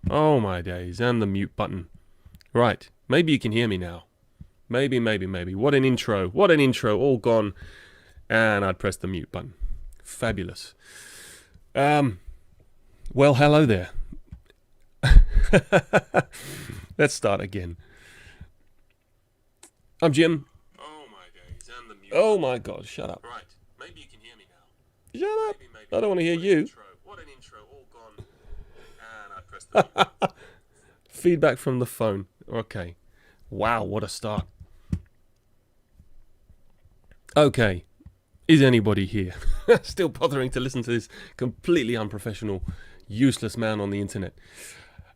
Oh my days, and the mute button. Right, maybe you can hear me now. Maybe. What an intro. What an intro. All gone. And I'd press the mute button. Fabulous. Well, hello there. Let's start again. I'm Jim. Oh my days, and the mute. Oh my God, shut up. Right, maybe you can hear me now. Shut up. Maybe. I don't want to hear you. What an intro. All gone. And I pressed the feedback from the phone. Okay. Wow, what a start. Okay. Is anybody here still bothering to listen to this completely unprofessional, useless man on the internet?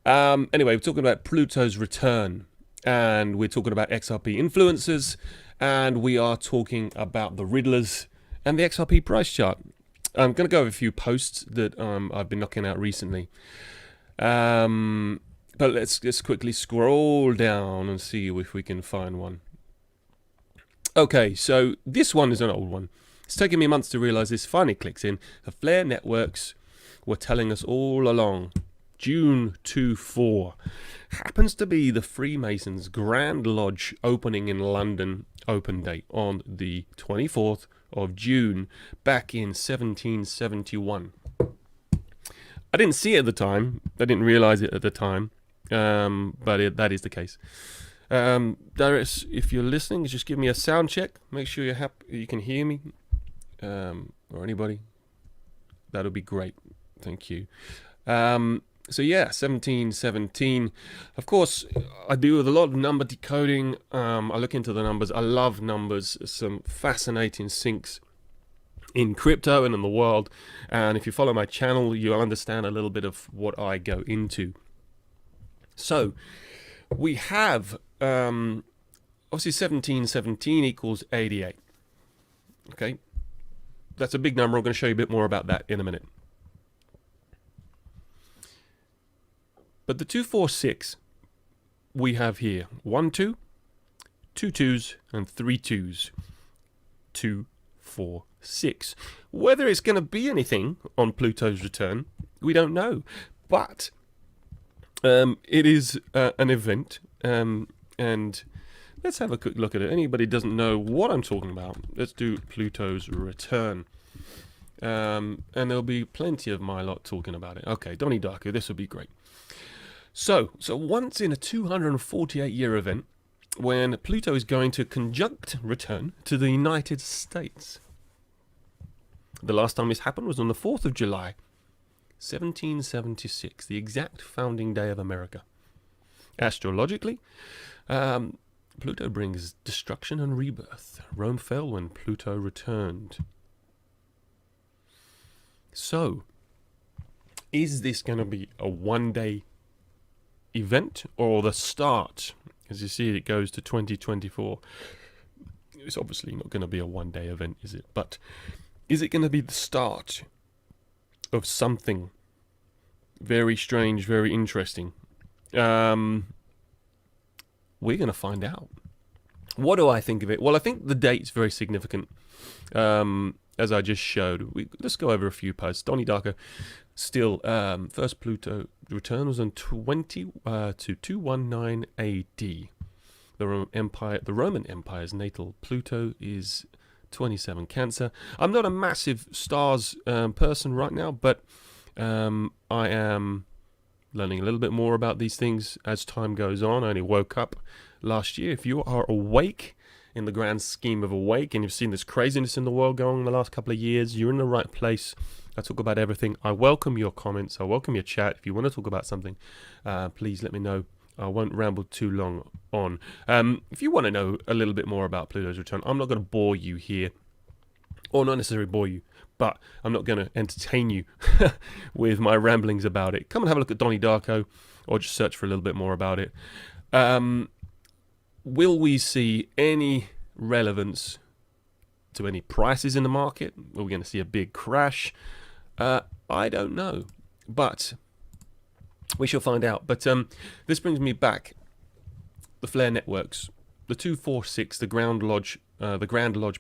Anyway, we're talking about Pluto's return, and we're talking about XRP influencers, and we are talking about the Riddlers and the XRP price chart. I'm going to go over a few posts that I've been knocking out recently. But let's just quickly scroll down and see if we can find one. Okay, so this one is an old one. It's taken me months to realize this. Finally clicks in. The Flare networks were telling us all along. June 24 happens to be the Freemasons Grand Lodge opening in London open date on the 24th of June back in 1771. I didn't see it at the time. I didn't realize it at the time, but that is the case. Darius, if you're listening, just give me a sound check. Make sure you're happy, you can hear me, or anybody. That'll be great. Thank you. So yeah, 1717. Of course, I do with a lot of number decoding. I look into the numbers. I love numbers. Some fascinating syncs in crypto and in the world. And if you follow my channel, you'll understand a little bit of what I go into. So we have obviously 1717 equals 88. Okay, that's a big number. I'm going to show you a bit more about that in a minute. But the 246 we have here, 1 2, 2 2s, and 3 2s. 2 4 6. Whether it's going to be anything on Pluto's return, we don't know. But it is an event, and let's have a quick look at it. Anybody doesn't know what I'm talking about, let's do Pluto's return. And there'll be plenty of my lot talking about it. Okay, Donnie Darko, this will be great. So once in a 248-year event, when Pluto is going to conjunct return to the United States. The last time this happened was on the 4th of July, 1776, the exact founding day of America. Astrologically, Pluto brings destruction and rebirth. Rome fell when Pluto returned. So, is this going to be a one-day event or the start? As you see, it goes to 2024. It's obviously not going to be a one-day event, is it? But is it going to be the start of something very strange, very interesting? We're going to find out. What do I think of it? Well, I think the date's very significant. As I just showed, let's go over a few posts. Donnie Darko, still, first Pluto return was on 219 AD. The Roman Empire's natal Pluto is 27 Cancer. I'm not a massive stars person right now, but I am learning a little bit more about these things as time goes on. I only woke up last year. If you are awake in the grand scheme of awake, and you've seen this craziness in the world going on in the last couple of years, you're in the right place. I talk about everything. I welcome your comments. I welcome your chat. If you want to talk about something, please let me know. I won't ramble too long on. If you want to know a little bit more about Pluto's return, I'm not going to bore you here, or not necessarily bore you, but I'm not going to entertain you with my ramblings about it. Come and have a look at Donnie Darko, or just search for a little bit more about it. Will we see any relevance to any prices in the market? Are we going to see a big crash? I don't know, but we shall find out. But this brings me back. The Flare networks, the 246, the Grand Lodge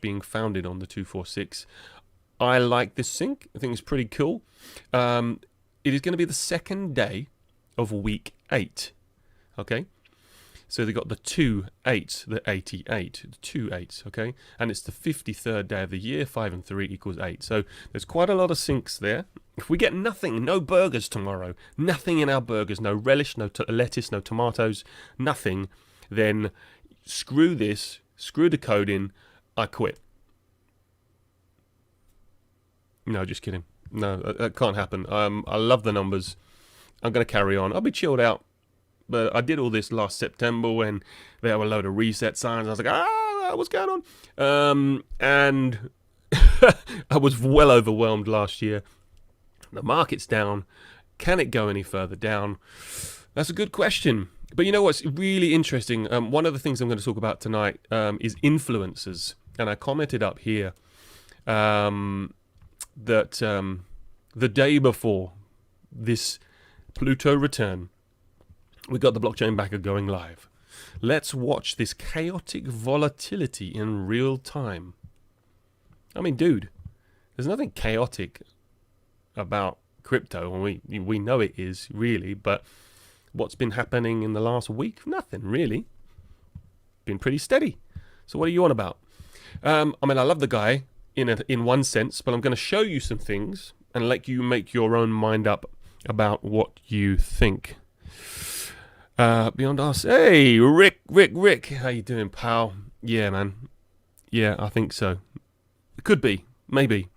being founded on the 246. I like this sync. I think it's pretty cool. It is going to be the second day of week 8. Okay, so they got the 2 8s, the 88, the 2 8s, okay, and it's the 53rd day of the year. 5 and 3 equals 8. So there's quite a lot of syncs there. If we get nothing, no burgers tomorrow, nothing in our burgers, no relish, no lettuce, no tomatoes, nothing, then screw this, screw the code in, I quit. No, just kidding. No, that can't happen. I love the numbers. I'm going to carry on. I'll be chilled out. But I did all this last September when there were a load of reset signs. I was like, what's going on? And I was well overwhelmed last year. The market's down. Can it go any further down? That's a good question. But you know what's really interesting? One of the things I'm going to talk about tonight is influencers. And I commented up here that the day before this Pluto return, we got the blockchain backer going live. Let's watch this chaotic volatility in real time. I mean, dude, there's nothing chaotic about crypto, and we know it is, really, but what's been happening in the last week? Nothing, really. Been pretty steady. So what are you on about? I mean, I love the guy in one sense, but I'm going to show you some things and let you make your own mind up about what you think. Beyond us. Hey, Rick, how you doing, pal? Yeah, man. Yeah, I think so. It could be, maybe.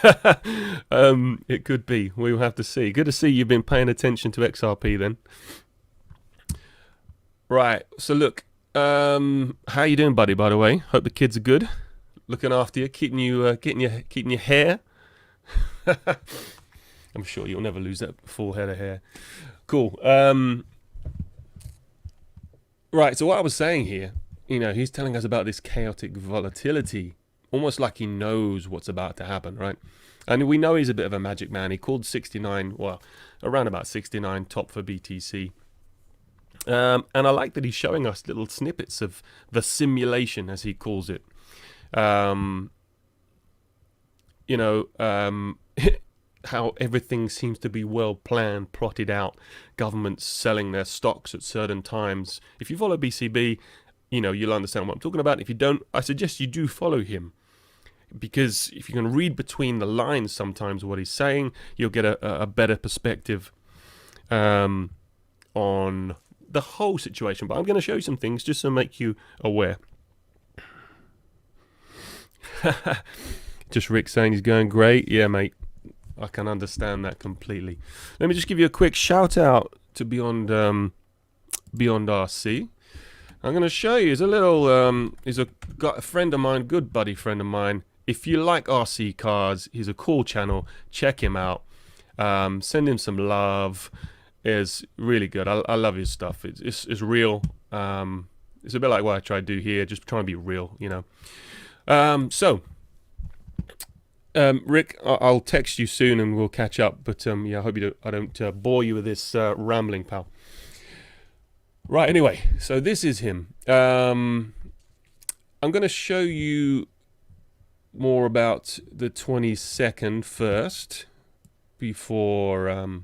It could be. We'll have to see. Good to see you've been paying attention to XRP then. Right. So look, how you doing, buddy? By the way, hope the kids are good. Looking after you, keeping your hair. I'm sure you'll never lose that full head of hair. Cool. Right, so what I was saying here, he's telling us about this chaotic volatility, almost like he knows what's about to happen, right? And we know he's a bit of a magic man. He called 69, well, around about 69 top for BTC. And I like that he's showing us little snippets of the simulation, as he calls it. How everything seems to be well planned, plotted out, governments selling their stocks at certain times. If you follow BCB, you'll understand what I'm talking about. If you don't, I suggest you do follow him, because if you can read between the lines sometimes what he's saying, you'll get a better perspective on the whole situation. But I'm going to show you some things just to make you aware. Just Rick saying he's going great. Yeah, mate. I can understand that completely. Let me just give you a quick shout out to Beyond RC. I'm going to show you. He's a friend of mine, good buddy friend of mine. If you like RC cars, he's a cool channel. Check him out. Send him some love. It's really good. I love his stuff. It's real. It's a bit like what I try to do here, just trying to be real, Rick, I'll text you soon and we'll catch up. But I hope I don't bore you with this rambling, pal. Right. Anyway, so this is him. I'm going to show you more about the 22nd first, before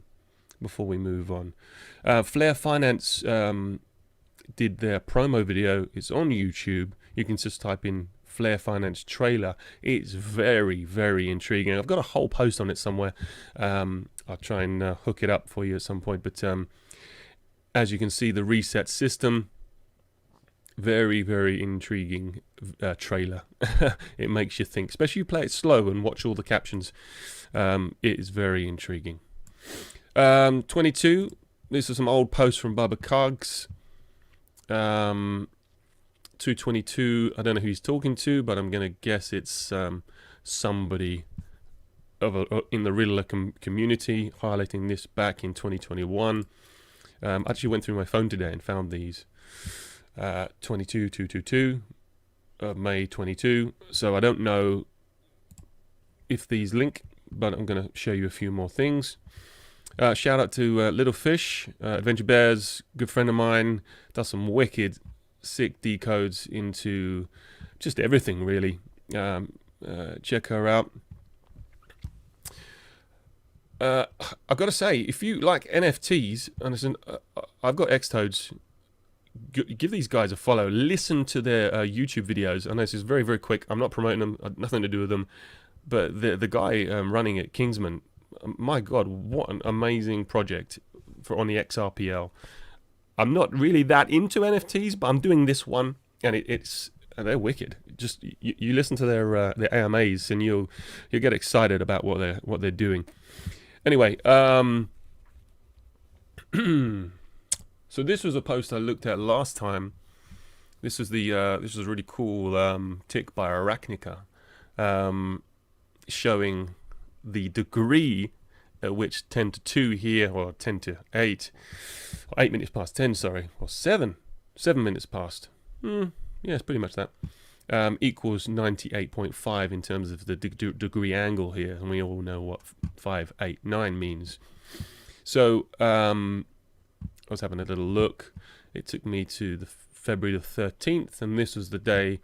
we move on. Flare Finance did their promo video. It's on YouTube. You can just type in Flare Finance trailer. It's very, very intriguing. I've got a whole post on it somewhere. I'll try and hook it up for you at some point. But as you can see, the reset system, very, very intriguing trailer. It makes you think, especially if you play it slow and watch all the captions. It is very intriguing. 22. This is some old posts from Bubba Cogs. 222, I don't know who he's talking to, but I'm going to guess it's somebody in the Riddler community, highlighting this back in 2021. I actually went through my phone today and found these. 22222 May 22. So I don't know if these link, but I'm going to show you a few more things. Shout out to Little Fish, Adventure Bears, good friend of mine, does some wicked, sick decodes into just everything, really. Check her out. I've got to say, if you like NFTs, and listen, I've got Xtoads. Give these guys a follow. Listen to their YouTube videos. I know this is very, very quick. I'm not promoting them. Nothing to do with them. But the guy running it, Kingsman, my God, what an amazing project on the XRPL. I'm not really that into NFTs, but I'm doing this one, and they're wicked. Just you listen to their AMAs, and you'll get excited about what they're doing. Anyway, so this was a post I looked at last time. This was this was a really cool tick by Arachnica, showing the degree at which 10 to 2 here, or 10 to 8, or 8 minutes past 10, sorry, or 7 minutes past. Yeah, it's pretty much that. Equals 98.5 in terms of the degree angle here, and we all know what 5, 8, 9 means. So I was having a little look. It took me to the February the 13th, and this was the day.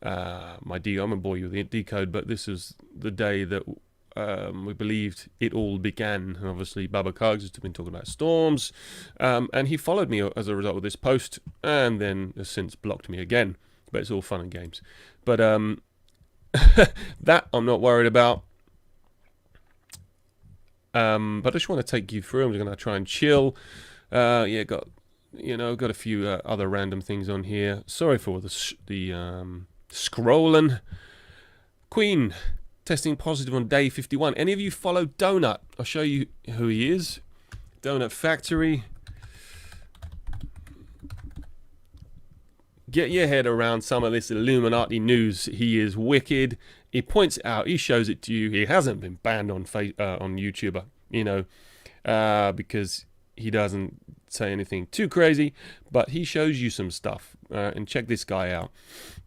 I'm gonna bore you with the decode, but this was the day that we believed it all began. And obviously, Baba Cogs has been talking about storms, and he followed me as a result of this post, and then has since blocked me again. But it's all fun and games. But that I'm not worried about. But I just want to take you through. I'm just going to try and chill. Yeah, got a few other random things on here. Sorry for the scrolling. Queen testing positive on day 51. Any of you follow Donut? I'll show you who he is. Donut Factory. Get your head around some of this Illuminati news. He is wicked. He points it out. He shows it to you. He hasn't been banned on YouTuber, because he doesn't say anything too crazy, but he shows you some stuff. And check this guy out.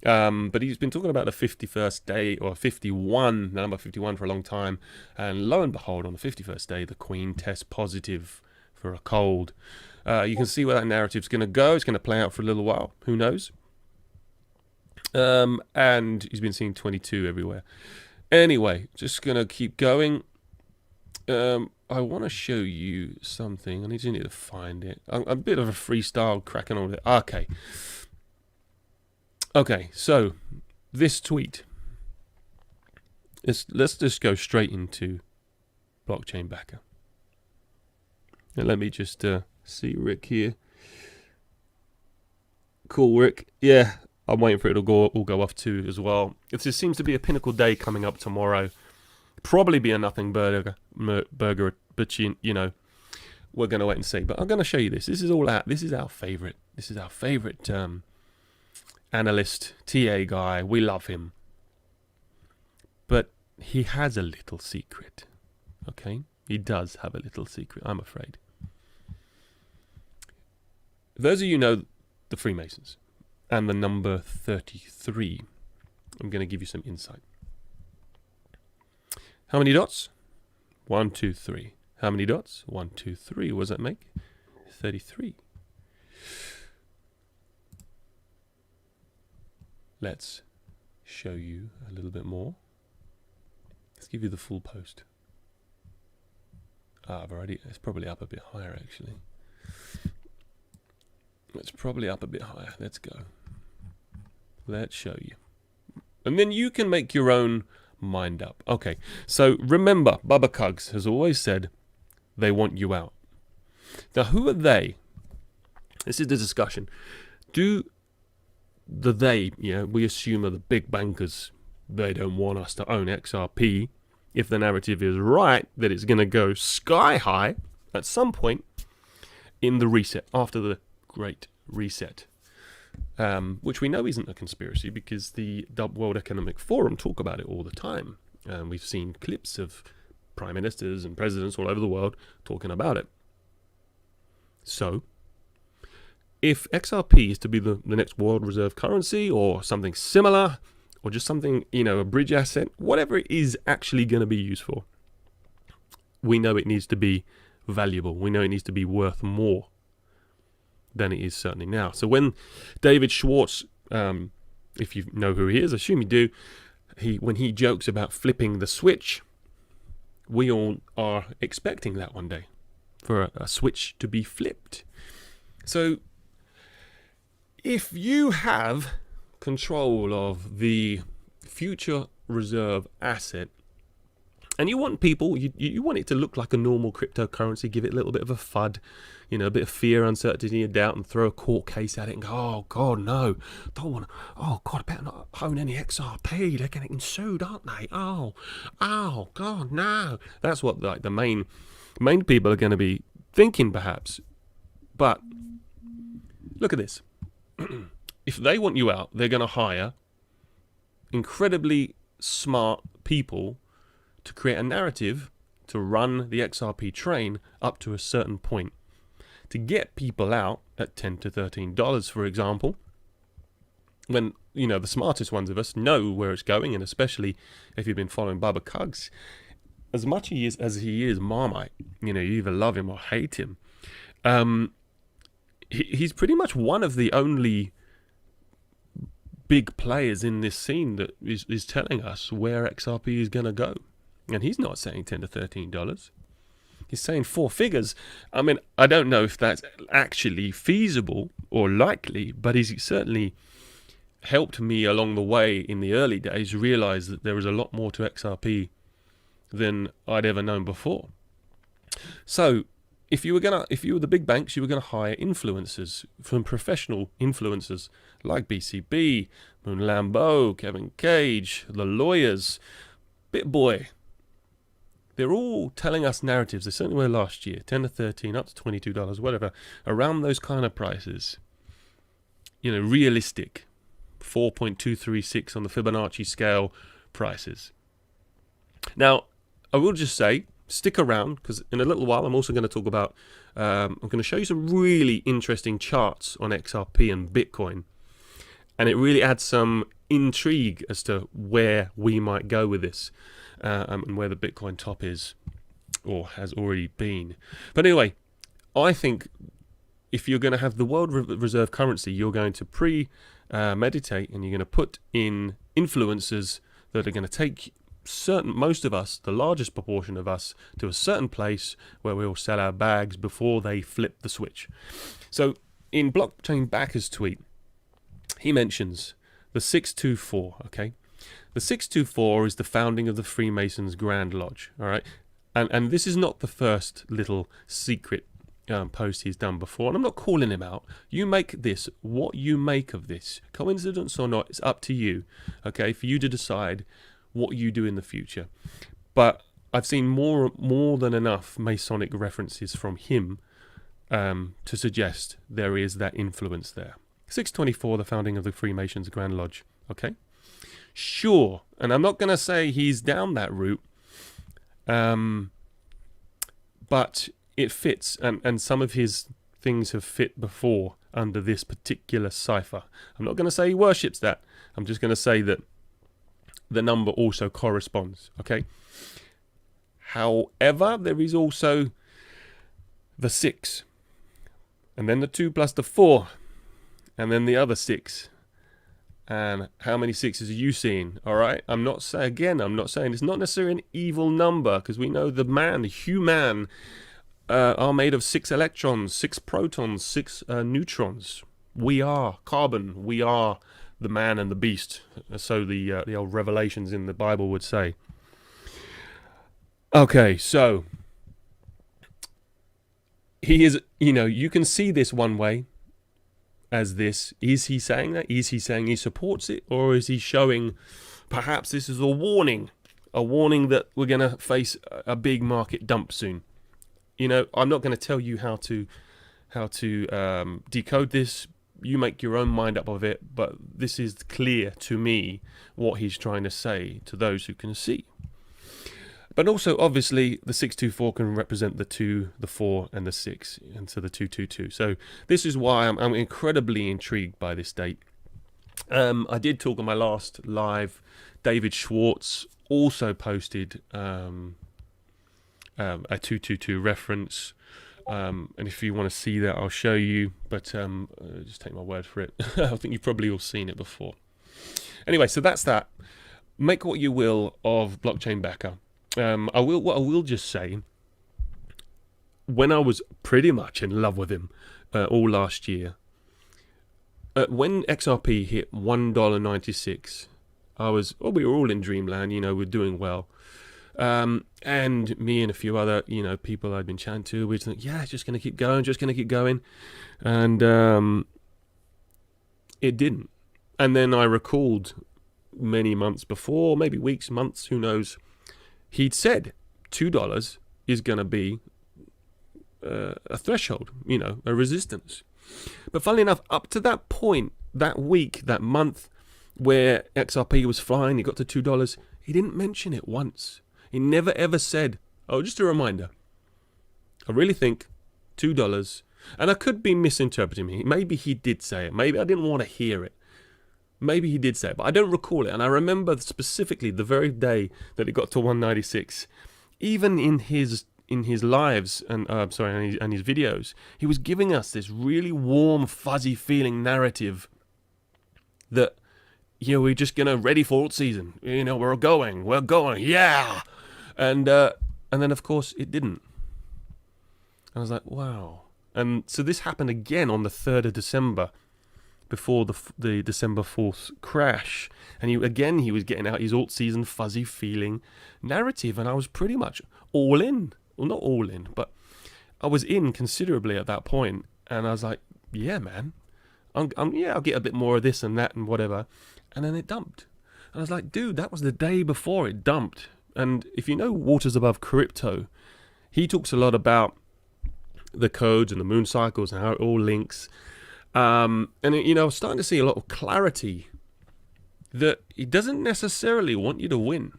But he's been talking about the 51st day, or 51, the number 51 for a long time. And lo and behold, on the 51st day, the Queen tests positive for a cold. You can see where that narrative's going to go. It's going to play out for a little while. Who knows? And he's been seeing 22 everywhere. Anyway, just going to keep going. I want to show you something. I need to find it. I'm a bit of a freestyle cracking on with it. Okay, so this tweet. Let's just go straight into blockchain backer. And let me just see Rick here. Cool, Rick. Yeah, I'm waiting for it to all go off too as well. It just seems to be a pinnacle day coming up tomorrow. Probably be a nothing burger, but we're going to wait and see. But I'm going to show you this. This is our favorite. This is our favorite analyst, TA guy. We love him. But he has a little secret. Okay? He does have a little secret, I'm afraid. Those of you know the Freemasons and the number 33. I'm going to give you some insight. How many dots? 1, 2, 3. How many dots? 1, 2, 3. What does that make? 33. Let's show you a little bit more. Let's give you the full post. It's probably up a bit higher actually. It's probably up a bit higher. Let's go. Let's show you. And then you can make your own mind up. Okay, so remember, Bubba Cugs has always said they want you out. Now, who are they? This is the discussion. Do we assume are the big bankers, they don't want us to own XRP if the narrative is right that it's going to go sky high at some point in the reset, after the Great Reset, which we know isn't a conspiracy because the World Economic Forum talk about it all the time. We've seen clips of prime ministers and presidents all over the world talking about it. So, if XRP is to be the next world reserve currency or something similar, or just something, a bridge asset, whatever it is actually going to be used for, we know it needs to be valuable. We know it needs to be worth more than it is certainly now. So when David Schwartz, if you know who he is, I assume you do, when he jokes about flipping the switch, we all are expecting that one day, for a switch to be flipped. So if you have control of the future reserve asset, and you want people, you want it to look like a normal cryptocurrency, give it a little bit of a FUD, a bit of fear, uncertainty, and doubt, and throw a court case at it and go, oh God, no, don't want to, oh God, I better not own any XRP, they're getting sued, aren't they? Oh God, no. That's what the main people are going to be thinking, perhaps. But look at this. If they want you out, they're going to hire incredibly smart people to create a narrative to run the XRP train up to a certain point, to get people out at $10 to $13, for example, when the smartest ones of us know where it's going. And especially if you've been following Bubba Cugs, as much as he is Marmite, you either love him or hate him, he's pretty much one of the only big players in this scene that is telling us where XRP is going to go. And he's not saying $10 to $13. He's saying 4 figures. I mean, I don't know if that's actually feasible or likely, but he's certainly helped me along the way in the early days realize that there was a lot more to XRP than I'd ever known before. So if you were the big banks, you were going to hire influencers, from professional influencers like BCB, Moon Lambeau, Kevin Cage, the lawyers, BitBoy. They're all telling us narratives. They certainly were last year, 10 to 13, up to $22, whatever, around those kind of prices. Realistic, 4.236 on the Fibonacci scale prices. Now, I will just say, stick around, because in a little while I'm also going to talk about, I'm going to show you some really interesting charts on XRP and Bitcoin. And it really adds some intrigue as to where we might go with this. And where the Bitcoin top is, or has already been. But anyway, I think if you're going to have the world reserve currency, you're going to meditate, and you're going to put in influencers that are going to take most of us, the largest proportion of us, to a certain place where we'll sell our bags before they flip the switch. So in Blockchain Backer's tweet, he mentions the 624, okay? The 624 is the founding of the Freemasons Grand Lodge, all right? And this is not the first little secret post he's done before, and I'm not calling him out. You make this what you make of this. Coincidence or not, it's up to you, okay, for you to decide what you do in the future. But I've seen more than enough Masonic references from him to suggest there is that influence there. 624, the founding of the Freemasons Grand Lodge, okay? Sure, and I'm not going to say he's down that route, but it fits, and some of his things have fit before under this particular cipher. I'm not going to say he worships that. I'm just going to say that the number also corresponds, okay? However, there is also the 6, and then the 2 plus the 4, and then the other 6. And how many 6s are you seeing? All right. I'm not saying it's not necessarily an evil number, because we know the human, are made of 6 electrons, 6 protons, 6 neutrons. We are carbon. We are the man and the beast. So the old Revelations in the Bible would say. Okay, so he is. You can see this one way. As this, is he saying that? Is he saying he supports it? Or is he showing perhaps this is a warning that we're going to face a big market dump soon? I'm not going to tell you how to decode this. You make your own mind up of it, but this is clear to me what he's trying to say to those who can see. But also, obviously, the 624 can represent the 2, the 4, and the 6, and so the 222. So this is why I'm incredibly intrigued by this date. I did talk on my last live. David Schwartz also posted a 222 reference. And if you want to see that, I'll show you. But just take my word for it. I think you've probably all seen it before. Anyway, so that's that. Make what you will of Blockchain Backer. What I will just say, when I was pretty much in love with him all last year, when XRP hit $1.96, we were all in dreamland, we're doing well. And me and a few other, people I'd been chatting to, we think, yeah, it's just going to keep going. And it didn't. And then I recalled many months before, maybe weeks, months, who knows, he'd said $2 is going to be a threshold, a resistance. But funnily enough, up to that point, that week, that month, where XRP was flying, it got to $2, he didn't mention it once. He never ever said, oh, just a reminder, I really think $2, and I could be misinterpreting him. Maybe he did say it. Maybe I didn't want to hear it. Maybe he did say it, but I don't recall it. And I remember specifically the very day that it got to 196, even in his lives and and his videos, he was giving us this really warm, fuzzy feeling narrative that, we're just gonna ready for alt season. We're going, yeah. And then of course it didn't. I was like, wow. And so this happened again on the 3rd of December, before the December 4th crash. And he was getting out his alt season fuzzy feeling narrative, and I was pretty much all in. Well, not all in, but I was in considerably at that point. And I was like, yeah, man, I'll get a bit more of this and that and whatever. And then it dumped. And I was like, dude, that was the day before it dumped. And if you know Waters Above Crypto, he talks a lot about the codes and the moon cycles and how it all links. And I was starting to see a lot of clarity that he doesn't necessarily want you to win.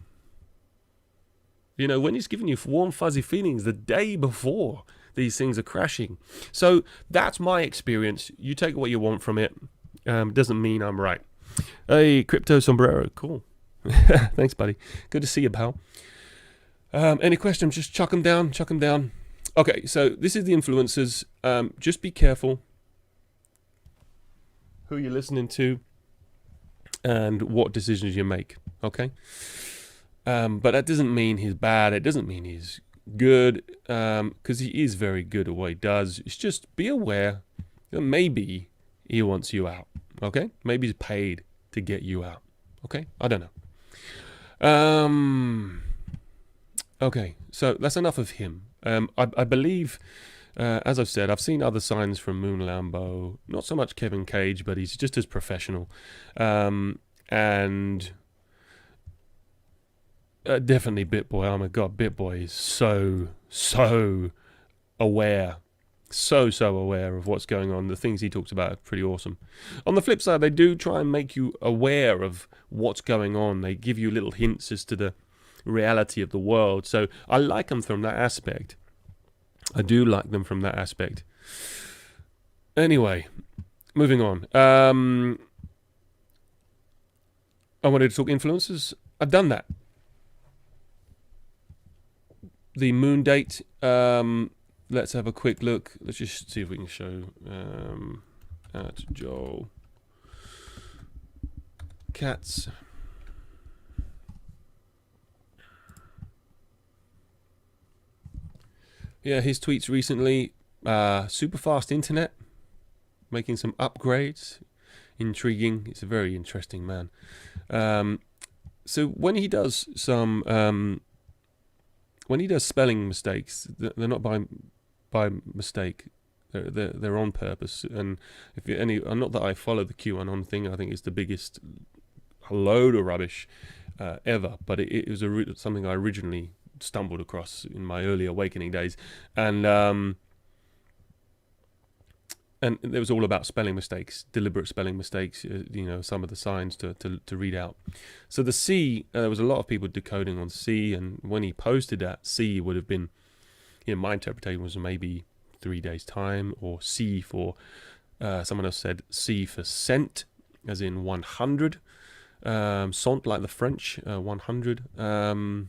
When he's giving you warm, fuzzy feelings the day before these things are crashing. So that's my experience. You take what you want from it. Doesn't mean I'm right. Hey, Crypto Sombrero. Cool. Thanks, buddy. Good to see you, pal. Any questions? Just chuck them down. Okay, so this is the influencers. Just be careful who you're listening to and what decisions you make. Okay? But that doesn't mean he's bad. It doesn't mean he's good, because he is very good at what he does. It's just be aware that maybe he wants you out. Okay? Maybe he's paid to get you out. Okay? I don't know. Okay, so that's enough of him. I believe, as I've said, I've seen other signs from Moon Lambo. Not so much Kevin Cage, but he's just as professional. And definitely BitBoy. Oh my God, BitBoy is so aware. So aware of what's going on. The things he talks about are pretty awesome. On the flip side, they do try and make you aware of what's going on. They give you little hints as to the reality of the world. So I like them from that aspect. I do like them from that aspect. Anyway, moving on. I wanted to talk influencers. I've done that. The moon date. Let's have a quick look. Let's just see if we can show at Joel Katz. Yeah, his tweets recently. Super fast internet, making some upgrades. Intriguing. It's a very interesting man. So when he does some, when he does spelling mistakes, they're not by mistake. They're on purpose. And if not that I follow the QAnon thing, I think it's the biggest load of rubbish ever. But it was something I originally stumbled across in my early awakening days, and it was all about spelling mistakes, deliberate spelling mistakes. Some of the signs to read out. So the C, there was a lot of people decoding on C, and when he posted that, C would have been, my interpretation was maybe 3 days time, or C for someone else said C for cent, as in 100, cent like the French, 100.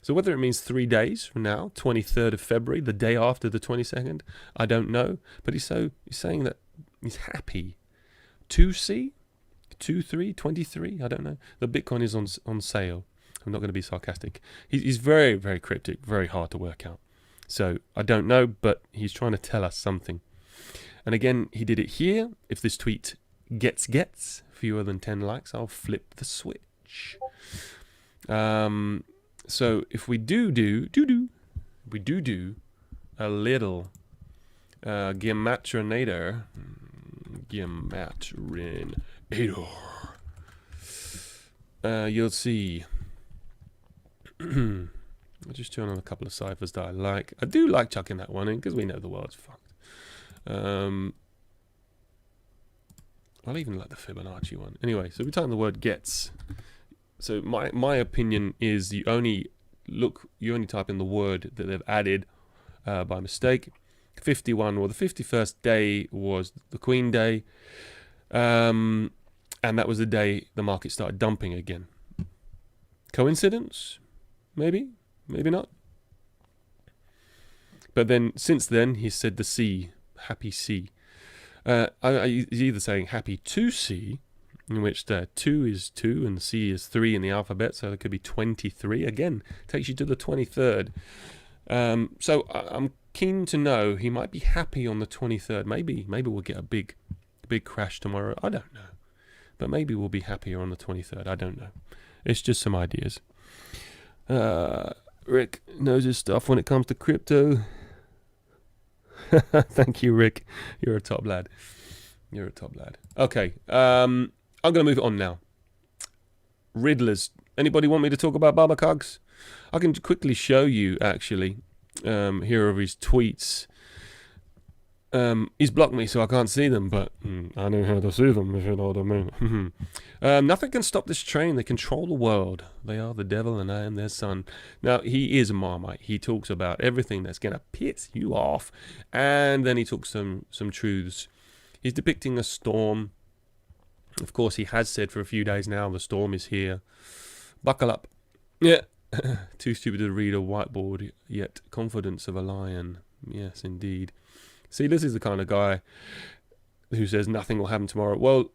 So whether it means 3 days from now, 23rd of February, the day after the 22nd, I don't know. But he's saying that he's happy. 2C? 23, 23, I don't know. The Bitcoin is on sale. I'm not going to be sarcastic. He's very, very cryptic, very hard to work out. So I don't know, but he's trying to tell us something. And again, he did it here. If this tweet gets fewer than 10 likes, I'll flip the switch. So if we do a little Gematrinator, you'll see. I'll just turn on a couple of ciphers that I like. I do like chucking that one in because we know the world's fucked. I'll even like the Fibonacci one. Anyway, so we type in the word gets. So my opinion is you only type in the word that they've added by mistake. 51 or the 51st day was the Queen Day. And that was the day the market started dumping again. Coincidence? Maybe. Maybe not. But then, since then, he said the C, happy C. He's either saying happy to C, in which the 2 is 2 and C is 3 in the alphabet, so it could be 23. Again, takes you to the 23rd. So I'm keen to know, he might be happy on the 23rd. Maybe we'll get a big crash tomorrow. I don't know. But maybe we'll be happier on the 23rd. I don't know. It's just some ideas. Rick knows his stuff when it comes to crypto. Thank you, Rick. You're a top lad. You're a top lad. Okay, I'm going to move on now. Riddlers. Anybody want me to talk about Baba Cogs? I can quickly show you, actually. Here are his tweets. He's blocked me so I can't see them, but I know how to see them, if you know what I mean. Nothing can stop this train. They control the world. They are the devil and I am their son. Now, he is a Marmite. He talks about everything that's going to piss you off, and then he talks some truths. He's depicting a storm. Of course, he has said for a few days now, the storm is here. Buckle up. Yeah. Too stupid to read a whiteboard, yet confidence of a lion. Yes, indeed. See, this is the kind of guy who says nothing will happen tomorrow. Well,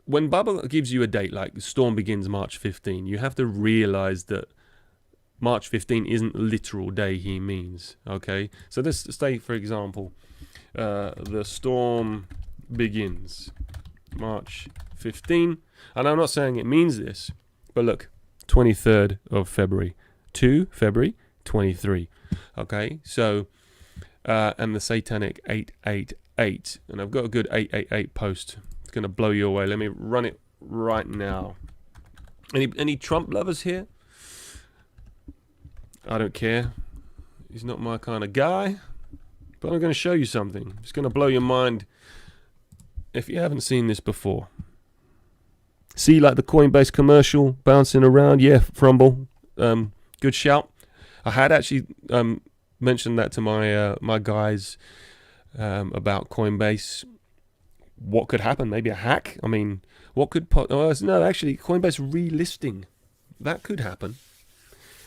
when Bubba gives you a date, like the storm begins March 15, you have to realize that March 15 isn't the literal day he means, okay? So let's say, for example, the storm begins March 15, and I'm not saying it means this, but look, 23rd of February, 2 February 23, okay? So... and the satanic 888, and I've got a good 888 post. It's going to blow you away. Let me run it right now. Any Trump lovers here? I don't care. He's not my kind of guy, but I'm going to show you something. It's going to blow your mind if you haven't seen this before. See, like the Coinbase commercial bouncing around. Yeah, Frumble. Good shout. I had actually mentioned that to my guys about Coinbase. What could happen? Maybe a hack? I mean, what could... no, actually, Coinbase relisting. That could happen.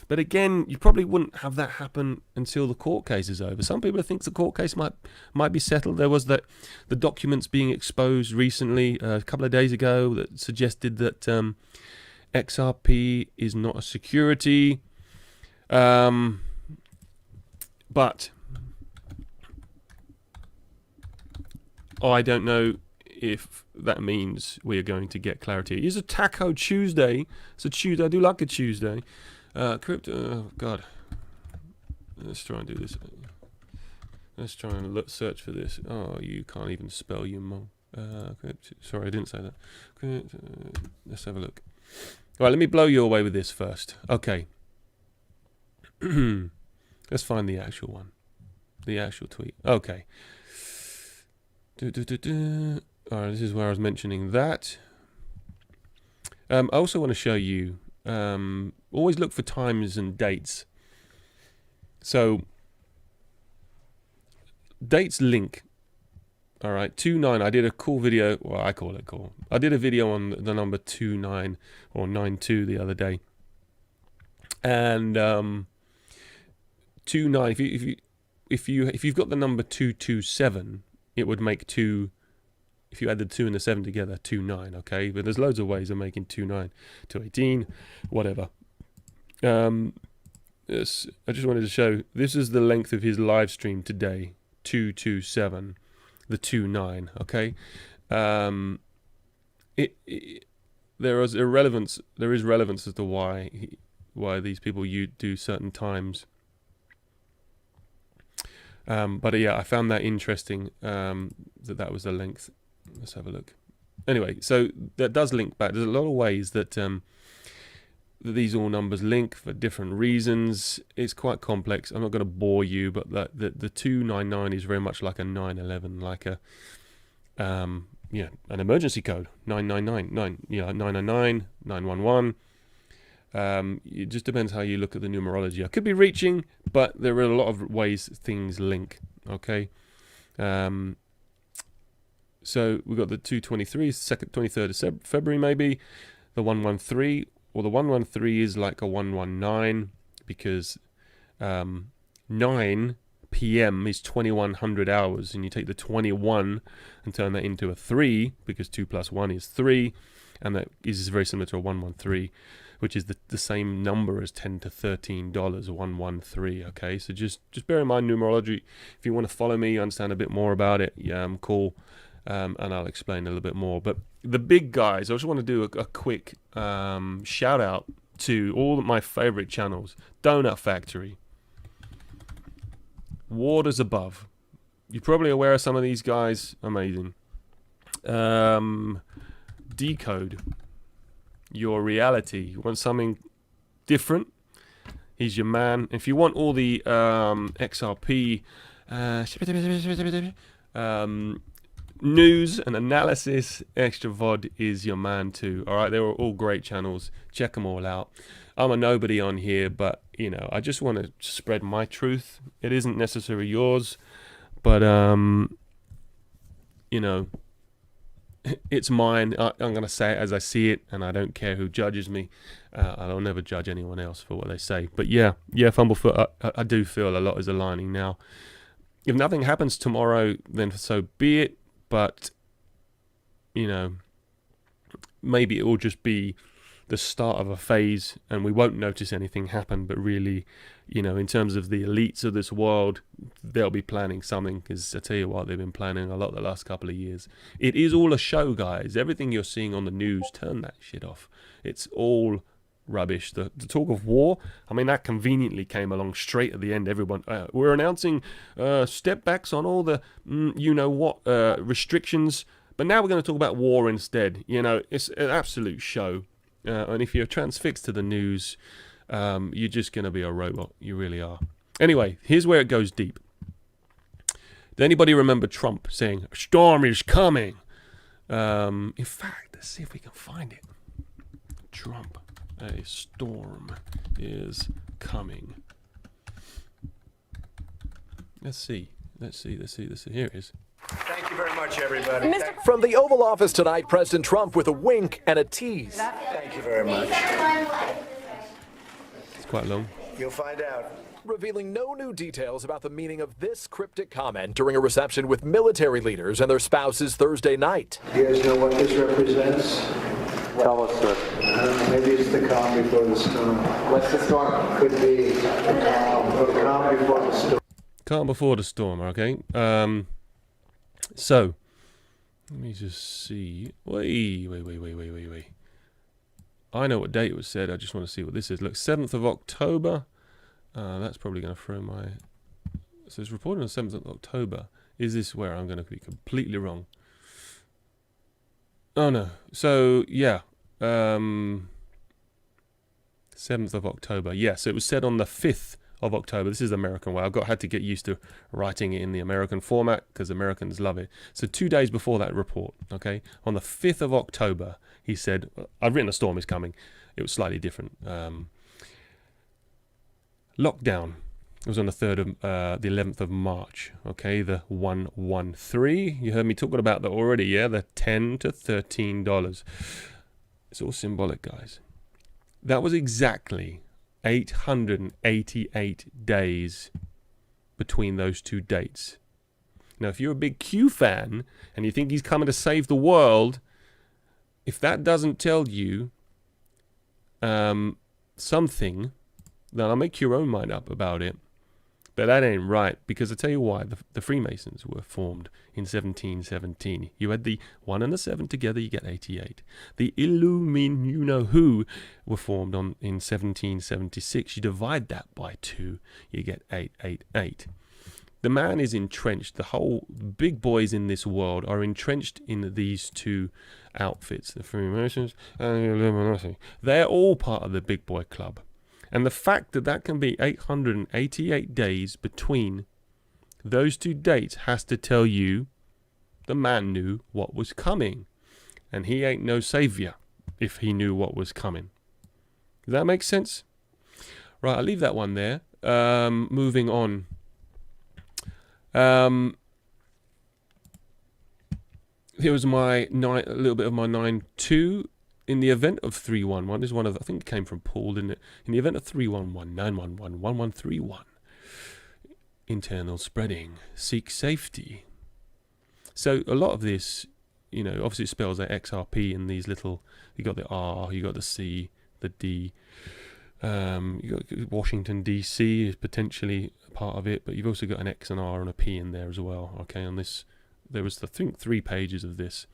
But again, you probably wouldn't have that happen until the court case is over. Some people think the court case might be settled. There was the documents being exposed recently, a couple of days ago, that suggested that XRP is not a security. But I don't know if that means we are going to get clarity. It's a Taco Tuesday. It's a Tuesday. I do like a Tuesday. Crypto. Oh God. Let's try and do this. Let's try and search for this. Oh, you can't even spell your mom. Sorry, I didn't say that. Let's have a look. All right, let me blow you away with this first. Okay. Let's find the actual one. The actual tweet. Okay. Alright, this is where I was mentioning that. I also want to show you, always look for times and dates. So, dates link. Alright, 29. I did a cool video. Well, I call it cool. I did a video on the number 29 or 92 the other day. And, 29. If you've got the number 227, it would make 2. If you add the 2 and the 7 together, 29. Okay, but there's loads of ways of making 29, 218, whatever. Yes, I just wanted to show, this is the length of his live stream today, 227, the 29, okay? There is relevance as to why these people do certain times. But yeah, I found that interesting, that was the length. Let's have a look. Anyway, so that does link back. There's a lot of ways that these all numbers link for different reasons. It's quite complex. I'm not going to bore you, but the 299 is very much like a 911, like a an emergency code, 999, 999, 911. It just depends how you look at the numerology. I could be reaching, but there are a lot of ways things link. Okay. So we've got the 223, 23rd of February, maybe the 113, or the 113 is like a 119 because 9 p.m. is 2100 hours, and you take the 21 and turn that into a 3 because 2 plus 1 is 3, and that is very similar to a 113, which is the same number as $10 to $13, 113. Okay, so just bear in mind numerology. If you want to follow me, understand a bit more about it, yeah, I'm cool. And I'll explain a little bit more. But the big guys, I just want to do a quick shout out to all of my favorite channels. Donut Factory, Waters Above. You're probably aware of some of these guys. Amazing. Decode Your Reality. You want something different? He's your man. If you want all the XRP news and analysis, Extra VOD is your man too. All right, they were all great channels. Check them all out. I'm a nobody on here, but I just want to spread my truth. It isn't necessarily yours, but it's mine. I'm gonna say it as I see it, and I don't care who judges me. I'll never judge anyone else for what they say. But yeah, Fumblefoot, I do feel a lot is aligning now. If nothing happens tomorrow, then so be it. But, maybe it will just be the start of a phase and we won't notice anything happen. But really, in terms of the elites of this world, they'll be planning something, because I tell you what, they've been planning a lot the last couple of years. It is all a show, guys. Everything you're seeing on the news, turn that shit off. It's all rubbish. The talk of war, that conveniently came along straight at the end. Everyone, we're announcing step backs on all the restrictions, but now we're going to talk about war instead. It's an absolute show, and if you're transfixed to the news, you're just going to be a robot. You really are. Anyway, here's where it goes deep. Does anybody remember Trump saying a storm is coming? In fact, let's see if we can find it. Trump, a storm is coming. Let's see. Here it is. Thank you very much, everybody. From the Oval Office tonight, President Trump with a wink and a tease. Thank you very much. It's quite long. You'll find out. Revealing no new details about the meaning of this cryptic comment during a reception with military leaders and their spouses Thursday night. You guys know what this represents? Tell us, sir. Maybe it's the calm before the storm. What's the storm? Could be the calm before the storm. Calm before the storm, okay? So, let me just see. Wait. I know what date it was said. I just want to see what this is. Look, 7th of October. That's probably going to throw my... So it's reported on 7th of October. Is this where I'm going to be completely wrong? Oh, no. So, yeah. 7th of October. Yes, it was said on the 5th of October. This is the American way. Had to get used to writing it in the American format because Americans love it. So 2 days before that report, okay, on the 5th of October, he said, I've written a storm is coming. It was slightly different. Lockdown. It was on the 11th of March, okay, the 113. You heard me talking about that already, yeah, the $10 to $13. It's all symbolic, guys. That was exactly 888 days between those two dates. Now, if you're a big Q fan and you think he's coming to save the world, if that doesn't tell you something, then I'll make your own mind up about it. But that ain't right, because I tell you why. The Freemasons were formed in 1717. You add the 1 and the 7 together, you get 88. The you-know-who were formed in 1776. You divide that by 2, you get 888. The man is entrenched. The whole big boys in this world are entrenched in these two outfits. The Freemasons and the Illuminati. They're all part of the big boy club. And the fact that that can be 888 days between those two dates has to tell you the man knew what was coming. And he ain't no savior if he knew what was coming. Does that make sense? Right, I'll leave that one there. Moving on. Here was a little bit of my 9-2. In the event of 311, this is one of, I think it came from Paul, didn't it? In the event of 311, 911, 1131, internal spreading, seek safety. So a lot of this, you know, obviously it spells out XRP in these little, you got the R, you got the C, the D, you got Washington DC is potentially a part of it, but you've also got an X and R and a P in there as well. Okay, on this. There was, I think, 3 pages of this.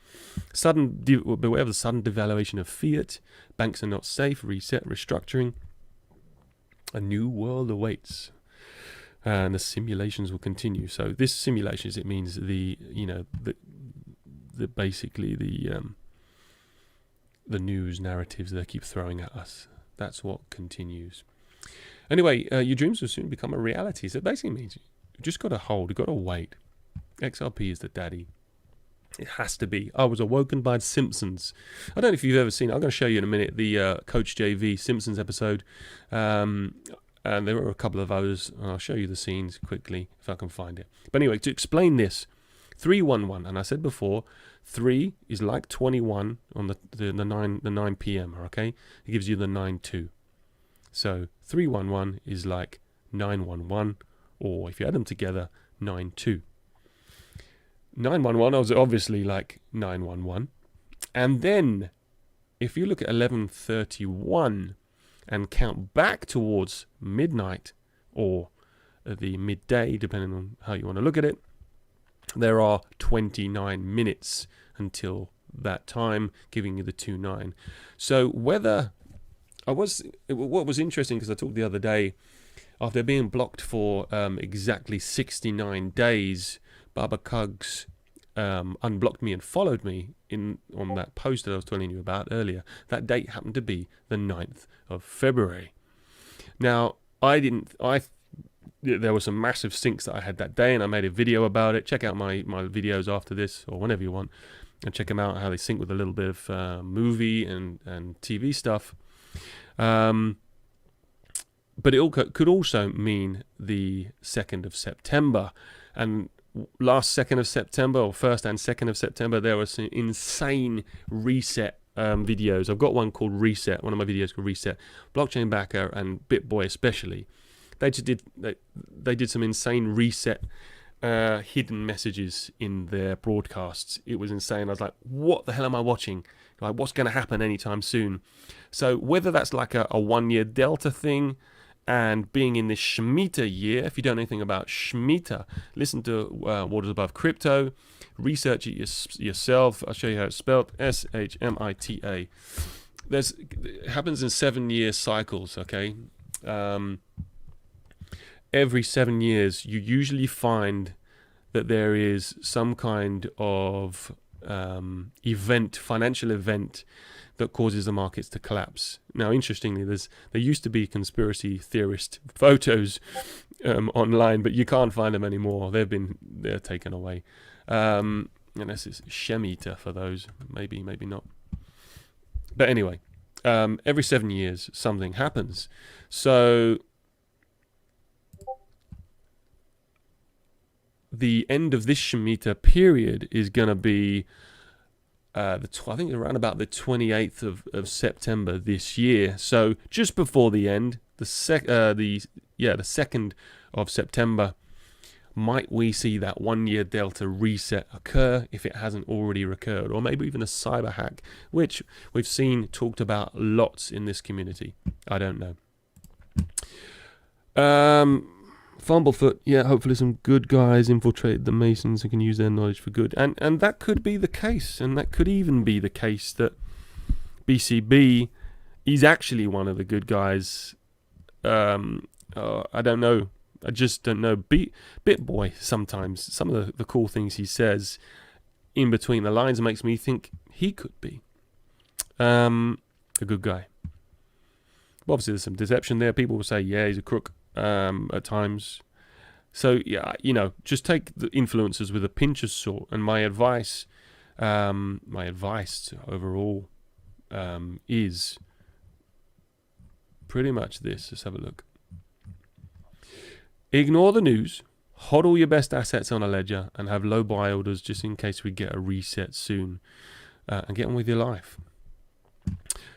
Beware of the sudden devaluation of fiat. Banks are not safe. Reset, restructuring. A new world awaits. And the simulations will continue. So this simulations, it means basically the news narratives they keep throwing at us. That's what continues. Anyway, your dreams will soon become a reality. So it basically means you just got to hold. You've got to wait. XRP is the daddy. It has to be. I was awoken by Simpsons. I don't know if you've ever seen it. I'm going to show you in a minute the Coach JV Simpsons episode. And there were a couple of others. And I'll show you the scenes quickly if I can find it. But anyway, to explain this, 311. And I said before, 3 is like 21 on the 9 p.m. Okay? It gives you the 9-2. So 311 is like 911. Or if you add them together, 9-2. 911 was obviously like 911. And then if you look at 11:31 and count back towards midnight or the midday, depending on how you want to look at it, there are 29 minutes until that time, giving you the 2-9. So what was interesting, because I talked the other day, after being blocked for exactly 69 days, Baba Cugs unblocked me and followed me on that post that I was telling you about earlier. That date happened to be the 9th of February. Now, there were some massive syncs that I had that day, and I made a video about it. Check out my videos after this, or whenever you want, and check them out, how they sync with a little bit of movie and TV stuff. But it could also mean the 2nd of September. And last 2nd of September, or 1st and 2nd of September, there were some insane reset videos. I've got one called Reset, one of my videos called Reset. Blockchain Backer and BitBoy especially. They did some insane reset hidden messages in their broadcasts. It was insane. I was like, what the hell am I watching? Like, what's going to happen anytime soon? So whether that's like a 1-year delta thing, and being in this Shemitah year, if you don't know anything about Shemitah, listen to Waters Above Crypto, research it yourself. I'll show you how it's spelled, SHMITA. It happens in 7-year cycles, okay? Every 7 years, you usually find that there is some kind of financial event that causes the markets to collapse. Now, interestingly, there used to be conspiracy theorist photos online, but you can't find them anymore. They're taken away. And this is Shemitah for those, maybe not. But anyway, every 7 years something happens. So the end of this Shemitah period is going to be I think around about the 28th of September this year. So just before the end, the 2nd of September, might we see that 1-year delta reset occur if it hasn't already occurred, or maybe even a cyber hack, which we've seen talked about lots in this community. I don't know. Fumblefoot, yeah, hopefully some good guys infiltrated the Masons and can use their knowledge for good. And that could be the case, and that could even be the case that BCB is actually one of the good guys. I don't know. I just don't know. BitBoy, sometimes, some of the cool things he says in between the lines makes me think he could be a good guy. Well, obviously, there's some deception there. People will say, yeah, he's a crook at times. So, yeah, you know, just take the influences with a pinch of salt. And my advice overall is pretty much this. Let's have a look. Ignore the news, hodl your best assets on a ledger, and have low buy orders just in case we get a reset soon. And get on with your life.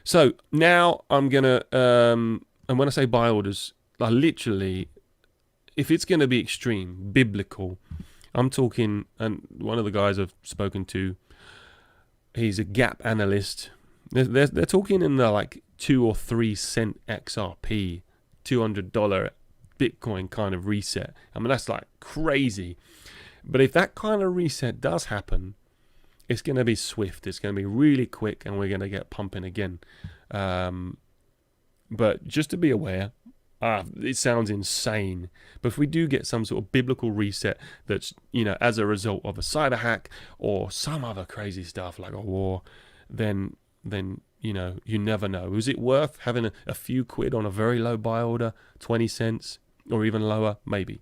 So now I'm going to, and when I say buy orders, I literally, if it's going to be extreme, biblical, I'm talking, and one of the guys I've spoken to, he's a gap analyst. They're talking in the like 2 or 3 cent XRP, $200 Bitcoin kind of reset. I mean, that's like crazy. But if that kind of reset does happen, it's going to be swift. It's going to be really quick, and we're going to get pumping again. But just to be aware, it sounds insane. But if we do get some sort of biblical reset that's, you know, as a result of a cyber hack or some other crazy stuff like a war, then you know, you never know. Is it worth having a few quid on a very low buy order, 20 cents or even lower? Maybe.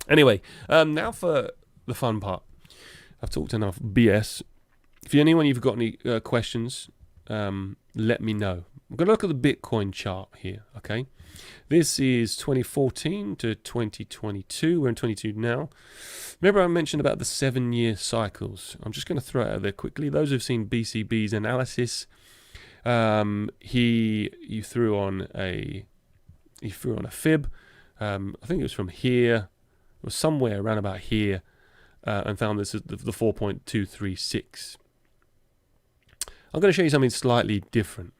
Anyway, now for the fun part. I've talked enough BS. If you've got any questions, let me know. I'm going to look at the Bitcoin chart here, okay? This is 2014 to 2022. We're in 22 now. Remember I mentioned about the 7-year cycles. I'm just going to throw it out there quickly. Those who've seen BCB's analysis, he threw on a fib. I think it was from here. It was somewhere around about here. And found this is the 4.236. I'm going to show you something slightly different.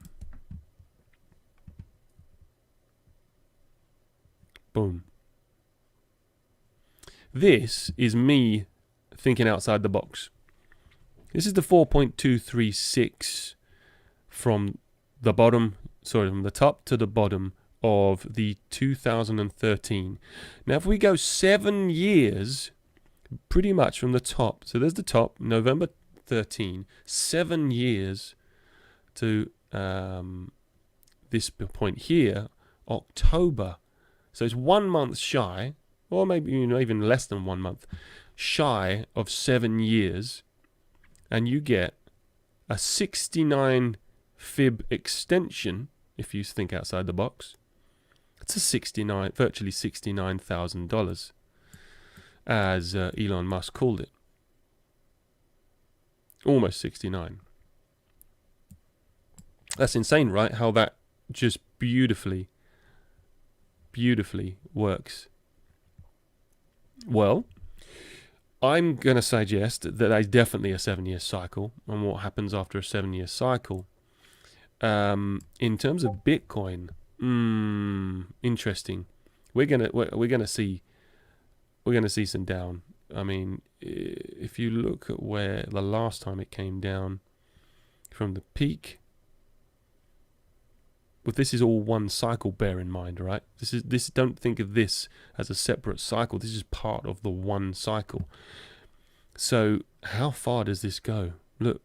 Boom. This is me thinking outside the box. This is the 4.236 from the top to the bottom of the 2013. Now, if we go 7 years, pretty much from the top, so there's the top, November 13, 7 years to this point here, October. So it's 1 month shy, or maybe even less than 1 month, shy of 7 years, and you get a 69 fib extension, if you think outside the box. It's virtually $69,000, as Elon Musk called it. Almost 69. That's insane, right? How that just beautifully works. Well, I'm going to suggest that there's definitely a 7-year cycle, and what happens after a 7-year cycle. In terms of Bitcoin, interesting. We're gonna see some down. I mean, if you look at where the last time it came down from the peak. But this is all one cycle, bear in mind, right? Don't think of this as a separate cycle. This is part of the one cycle. So how far does this go? Look,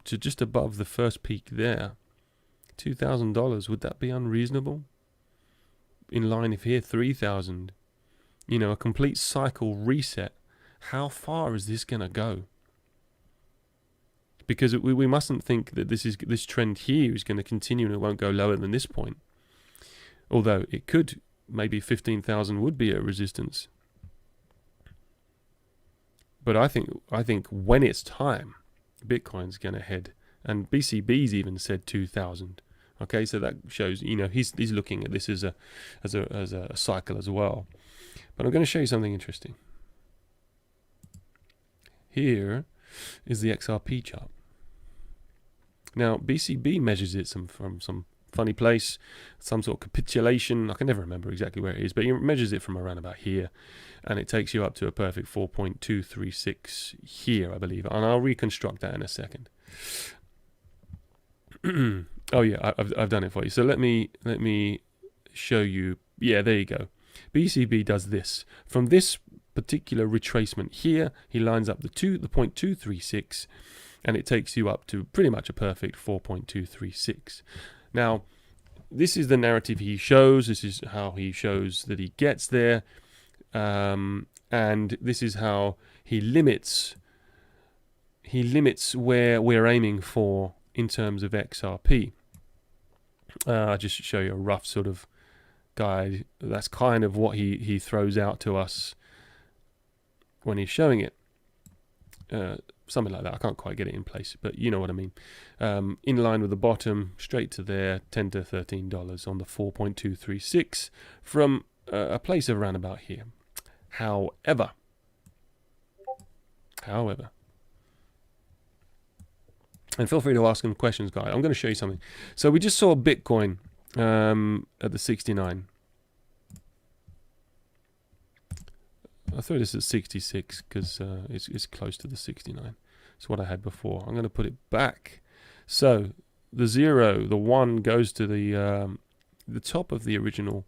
to just above the first peak there, $2,000. Would that be unreasonable? In line of here, 3,000. You know, a complete cycle reset. How far is this going to go? Because we mustn't think that this trend here is going to continue and it won't go lower than this point. Although it could, maybe 15,000 would be a resistance. But I think when it's time, Bitcoin's going to head, and BCB's even said 2,000. Okay, so that shows, you know, he's looking at this as a cycle as well. But I'm going to show you something interesting. Here is the XRP chart. Now BCB measures it from some funny place, some sort of capitulation. I can never remember exactly where it is, but he measures it from around about here, and it takes you up to a perfect 4.236 here, I believe. And I'll reconstruct that in a second. Oh yeah, I've done it for you. So let me show you. Yeah, there you go. BCB does this. From this particular retracement here, he lines up the 0.236, and it takes you up to pretty much a perfect 4.236. Now, this is the narrative he shows. This is how he shows that he gets there, and this is how he limits where we're aiming for in terms of XRP. I'll just show you a rough sort of guide. That's kind of what he throws out to us when he's showing it. Something like that. I can't quite get it in place, but you know what I mean. In line with the bottom, straight to there, $10 to $13 on the 4.236 from a place of around about here. However, and feel free to ask him questions, guy. I'm going to show you something. So we just saw Bitcoin at the 69. I thought this is 66 because it's close to the 69. It's what I had before. I'm going to put it back. So the 0, the 1 goes to the top of the original,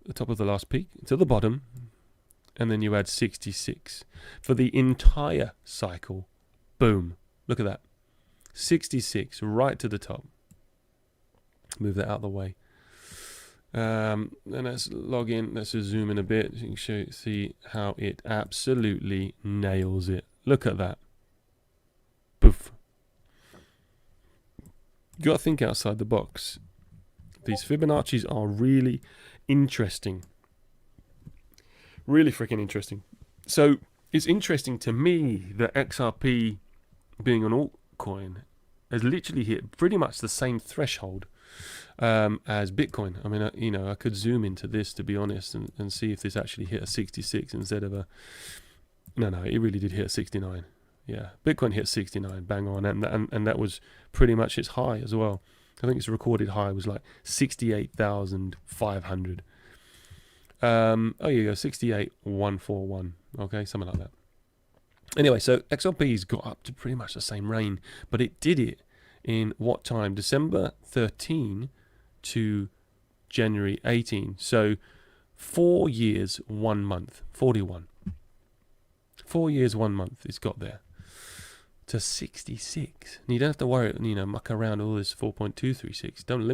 the top of the last peak, to the bottom, and then you add 66 for the entire cycle. Boom! Look at that, 66 right to the top. Move that out of the way. And let's log in. Let's just zoom in a bit so you can see how it absolutely nails it. Look at that. Poof. You got to think outside the box. These Fibonacci's are really interesting. Really freaking interesting. So it's interesting to me that XRP, being an altcoin, has literally hit pretty much the same threshold as Bitcoin. I mean, I could zoom into this, to be honest, and see if this actually hit a 66 instead of a... No, it really did hit a 69. Yeah, Bitcoin hit 69, bang on, and that was pretty much its high as well. I think its recorded high was like 68,500. Oh, you go, 68,141. Okay, something like that. Anyway, so XRP's got up to pretty much the same range, but it did it in what time? December 13 to January 18. So 4 years, 1 month, 41. 4 years, 1 month it's got there to 66. And you don't have to worry, muck around all this 4.236. Don't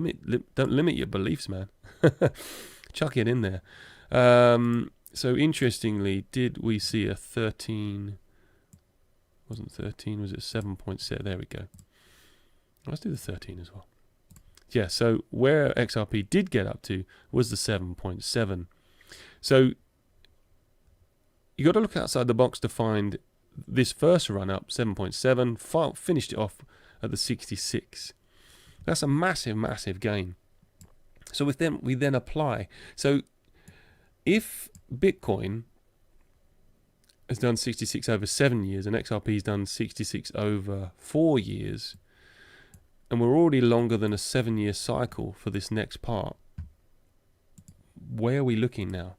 limit your beliefs, man. Chuck it in there. So interestingly, did we see a 13? Wasn't 13, was it 7.7? There we go. Let's do the 13 as well. Yeah, so where XRP did get up to was the 7.7. So you got to look outside the box to find this first run up, 7.7, finished it off at the 66. That's a massive gain. So we then apply. So if Bitcoin has done 66 over 7 years and XRP has done 66 over 4 years, and we're already longer than a 7-year cycle for this next part, where are we looking now?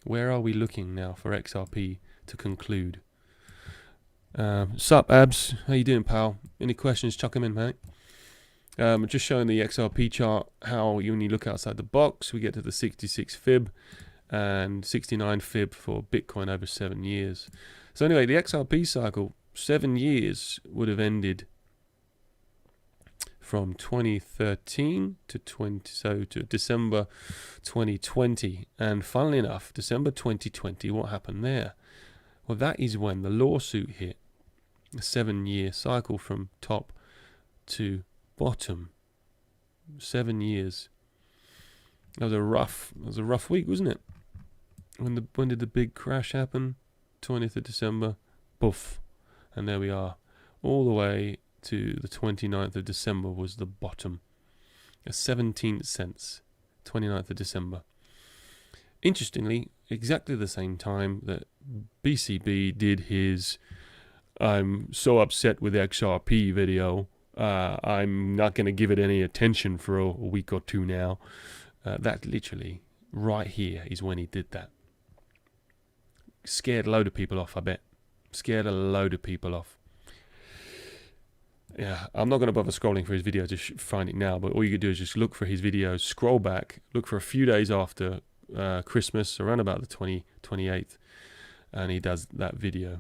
Where are we looking now for XRP to conclude? Sup, Abs? How you doing, pal? Any questions? Chuck them in, mate. Just showing the Xrp chart, how when you look outside the box, we get to the 66 fib and 69 fib for Bitcoin over 7 years. So anyway, the Xrp cycle, 7 years would have ended from 2013 to December 2020. And funnily enough, December 2020, what happened there? Well, that is when the lawsuit hit. A 7-year cycle from top to bottom. 7 years. That was a rough week, wasn't it? When did the big crash happen? 20th of December. Poof. And there we are. All the way to the 29th of December was the bottom. 17 cents. 29th of December. Interestingly, exactly the same time that BCB did his "I'm so upset with XRP" video, I'm not going to give it any attention for a week or two now. That literally right here is when he did that. Scared a load of people off, I bet. Scared a load of people off. Yeah, I'm not going to bother scrolling for his video to find it now, but all you could do is just look for his videos, scroll back, look for a few days after Christmas, around about the 28th, and he does that video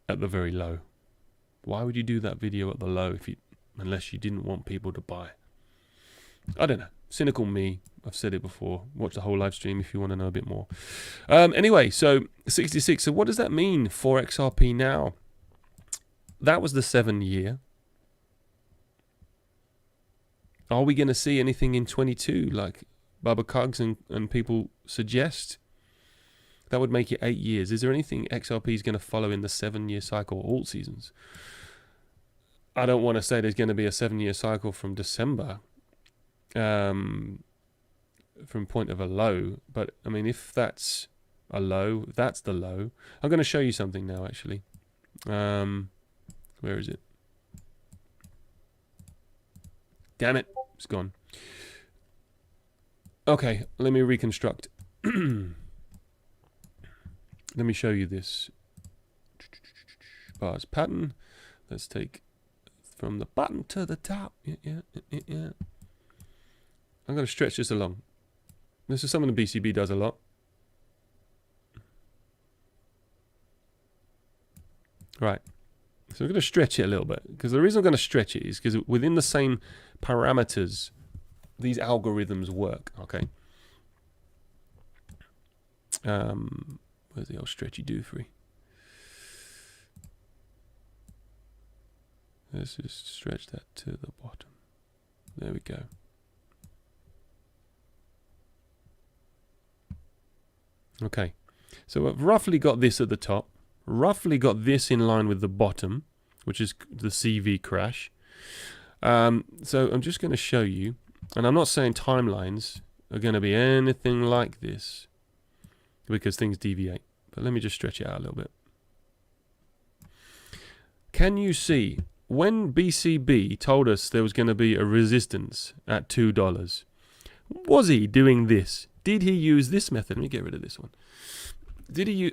at the very low. Why would you do that video at the low unless you didn't want people to buy? I don't know. Cynical me. I've said it before. Watch the whole live stream if you want to know a bit more. Anyway, so 66. So what does that mean for XRP now? That was the 7-year. Are we going to see anything in 22 like Baba Cugs and people suggest? That would make it 8 years. Is there anything XRP is going to follow in the 7-year cycle, all seasons? I don't want to say there's going to be a 7-year cycle from December, from point of a low. But, I mean, if that's a low, that's the low. I'm going to show you something now, actually. Where is it? Damn it. It's gone. Okay, let me reconstruct. Let me show you this bars pattern. Let's take from the bottom to the top. Yeah. I'm going to stretch this along. This is something the BCB does a lot. Right. So I'm going to stretch it a little bit. Because the reason I'm going to stretch it is because within the same parameters, these algorithms work. Okay. Where's the old stretchy doofree? Let's just stretch that to the bottom. There we go. Okay. So I've roughly got this at the top. Roughly got this in line with the bottom, which is the CV crash. So I'm just going to show you, and I'm not saying timelines are going to be anything like this, because things deviate. But let me just stretch it out a little bit. Can you see, when BCB told us there was going to be a resistance at $2, was he doing this? Did he use this method? Let me get rid of this one. Did he use...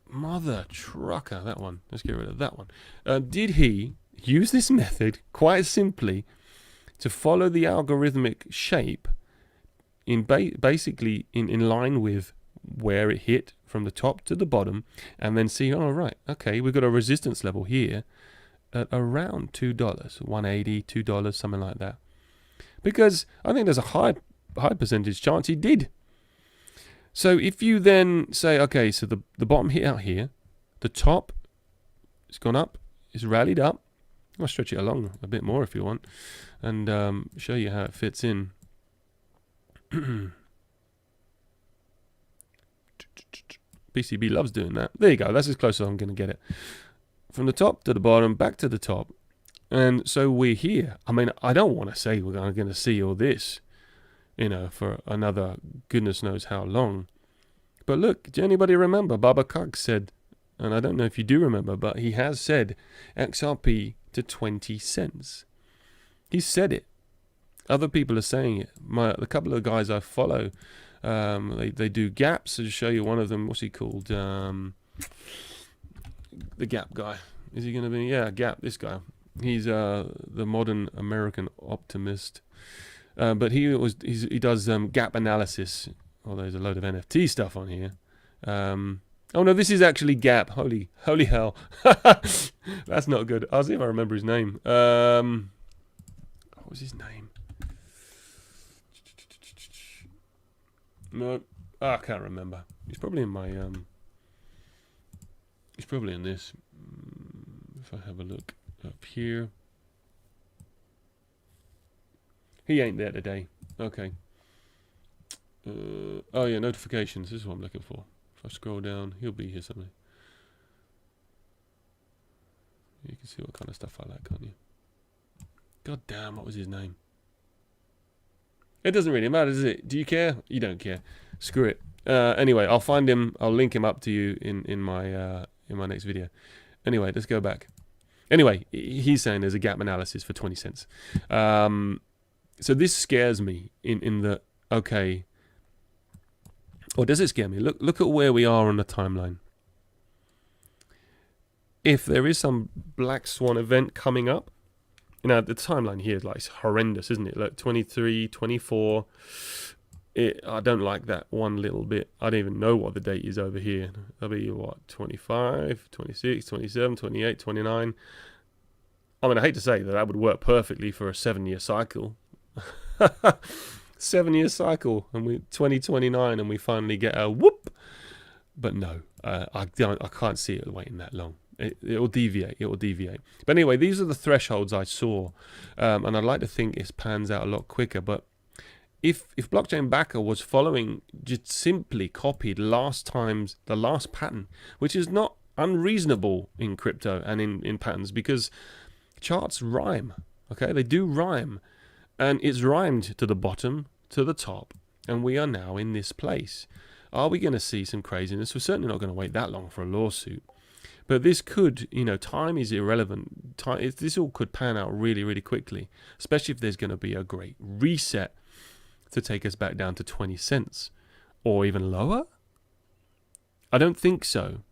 Mother trucker, that one. Let's get rid of that one. Did he use this method, quite simply, to follow the algorithmic shape in basically in line with where it hit from the top to the bottom, and then see, oh right, okay, we've got a resistance level here at around $2, $1.80, $2, something like that? Because I think there's a high percentage chance he did. So if you then say, okay, so the bottom hit out here, the top, it's gone up, it's rallied up. I'll stretch it along a bit more if you want, and show you how it fits in. BCB loves doing that. There you go. That's as close as I'm going to get it. From the top to the bottom, back to the top. And so we're here. I mean, I don't want to say we're going to see all this, you know, for another goodness knows how long. But look, do anybody remember? Baba Kug said, and I don't know if you do remember, but he has said XRP to 20 cents. He said it. Other people are saying it. The couple of guys I follow, they do gaps. I'll show you one of them. What's he called? The Gap guy. Is he going to be? Yeah, Gap. This guy. He's the modern American optimist. But he does gap analysis. Oh, there's a load of NFT stuff on here. Oh no, this is actually Gap. Holy hell. That's not good. I'll see if I remember his name. What was his name? No, I can't remember. He's probably in my he's probably in this. If I have a look up here. He ain't there today. Okay. Oh yeah, notifications. This is what I'm looking for. If I scroll down, he'll be here somewhere. You can see what kind of stuff I like, can't you? God damn, what was his name? It doesn't really matter, does it? Do you care? You don't care. Screw it. Anyway, I'll find him. I'll link him up to you in my next video. Anyway, let's go back. Anyway, he's saying there's a gap analysis for 20 cents. So this scares me in the, okay, or does it scare me? Look at where we are on the timeline. If there is some black swan event coming up, you know, the timeline here is like horrendous, isn't it? Look, 23, 24. I don't like that one little bit. I don't even know what the date is over here. That'll be what, 25, 26, 27, 28, 29. I mean, I hate to say that would work perfectly for a 7-year cycle. 7-year cycle, and we 2029, and we finally get a whoop. But no, I can't see it waiting that long. It will deviate. It will deviate. But anyway, these are the thresholds I saw, and I'd like to think it pans out a lot quicker. But if blockchain backer was following, just simply copied the last pattern, which is not unreasonable in crypto and in patterns, because charts rhyme. Okay, they do rhyme, and it's rhymed to the bottom, to the top, and we are now in this place. Are we going to see some craziness? We're certainly not going to wait that long for a lawsuit. But this could, you know, time is irrelevant. This all could pan out really, really quickly, especially if there's going to be a great reset to take us back down to 20 cents or even lower. I don't think so.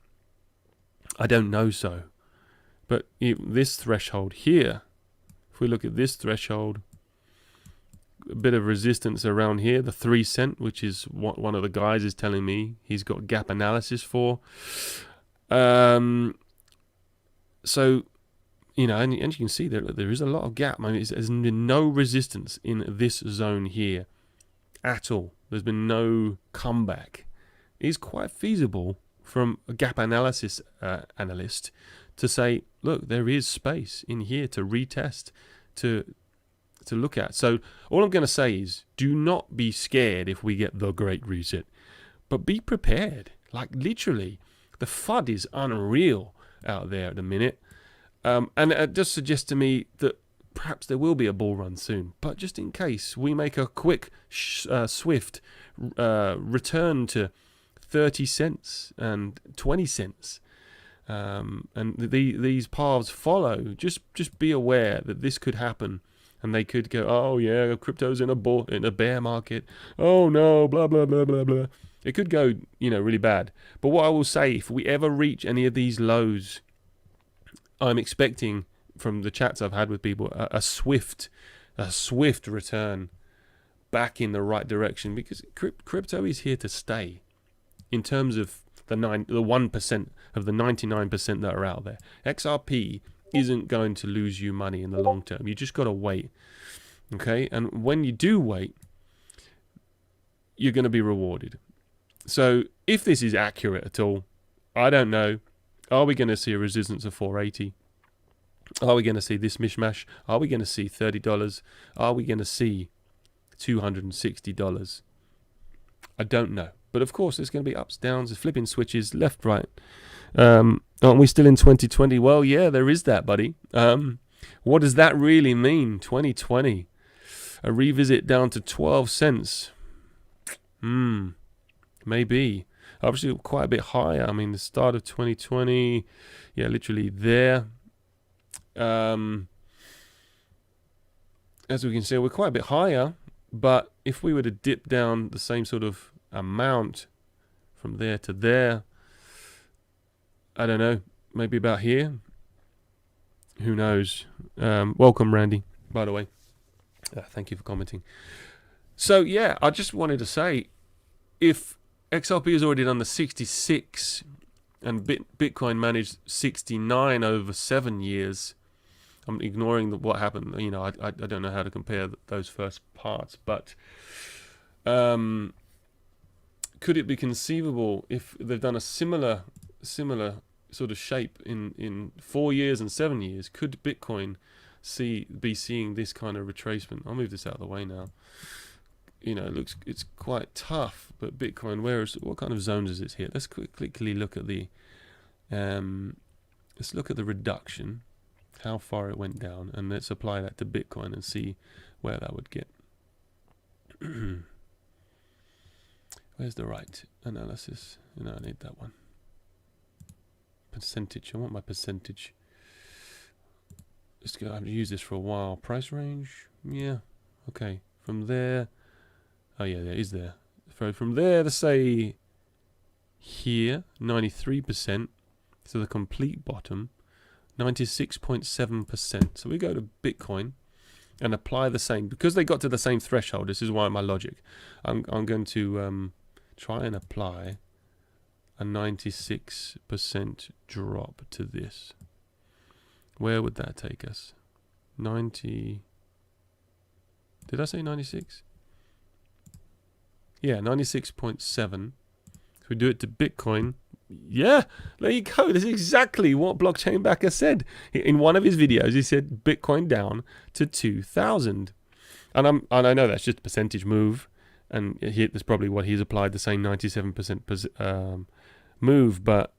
I don't know so. But this threshold here, if we look at this threshold, a bit of resistance around here, the 3 cent, which is what one of the guys is telling me he's got gap analysis for. So, you know, and you can see there is a lot of gap. I mean, there's been no resistance in this zone here at all. There's been no comeback. It's quite feasible from a gap analysis analyst to say, look, there is space in here to retest, to look at. So all I'm going to say is, do not be scared if we get the great reset, but be prepared. Like literally, the FUD is unreal out there at the minute. And it just suggests to me that perhaps there will be a bull run soon. But just in case, we make a quick, swift return to 30 cents and 20 cents. And these paths follow. Just be aware that this could happen. And they could go, oh yeah, crypto's in a bear market. Oh no, blah, blah, blah, blah, blah. It could go, you know, really bad. But what I will say, if we ever reach any of these lows, I'm expecting from the chats I've had with people a swift return back in the right direction, because crypto is here to stay. In terms of the 1% of the 99% that are out there, XRP isn't going to lose you money in the long term. You just got to wait. Okay, and when you do wait, you're going to be rewarded. So if this is accurate at all, I don't know. Are we going to see a resistance of 480? Are we going to see this mishmash? Are we going to see $30? Are we going to see $260? I don't know. But of course, there's going to be ups, downs, flipping switches, left, right. Aren't we still in 2020? Well, yeah, there is that, buddy. What does that really mean, 2020? A revisit down to 12 cents. Maybe. Obviously, quite a bit higher. I mean, the start of 2020, yeah, literally there. As we can see, we're quite a bit higher. But if we were to dip down the same sort of amount from there to there, I don't know, maybe about here. Who knows? Welcome, Randy, by the way. Thank you for commenting. So, yeah, I just wanted to say, if XRP has already done the 66 and Bitcoin managed 69 over 7 years, I'm ignoring what happened. You know, I don't know how to compare those first parts, but could it be conceivable if they've done a similar sort of shape in 4 years and 7 years? Could Bitcoin be seeing this kind of retracement? I'll move this out of the way now. You know, it's quite tough, but Bitcoin, what kind of zones is it hit? Let's quickly look at the reduction, how far it went down, and let's apply that to Bitcoin and see where that would get. Where's the right analysis? I need that one. Percentage. I want my percentage. let's go. I've used this for a while. Price range, yeah, okay. From there, oh yeah, there is there. So from there to say here, 93%. So the complete bottom, 96.7%. So we go to Bitcoin and apply the same, because they got to the same threshold. This is why my logic. I'm going to try and apply a 96% drop to this. Where would that take us? 90. Did I say 96? Yeah, 96.7. So we do it to Bitcoin. Yeah, there you go. This is exactly what Blockchain Backer said. In one of his videos, he said Bitcoin down to 2,000. And I know that's just a percentage move. And that's probably what he's applied, the same 97% move. But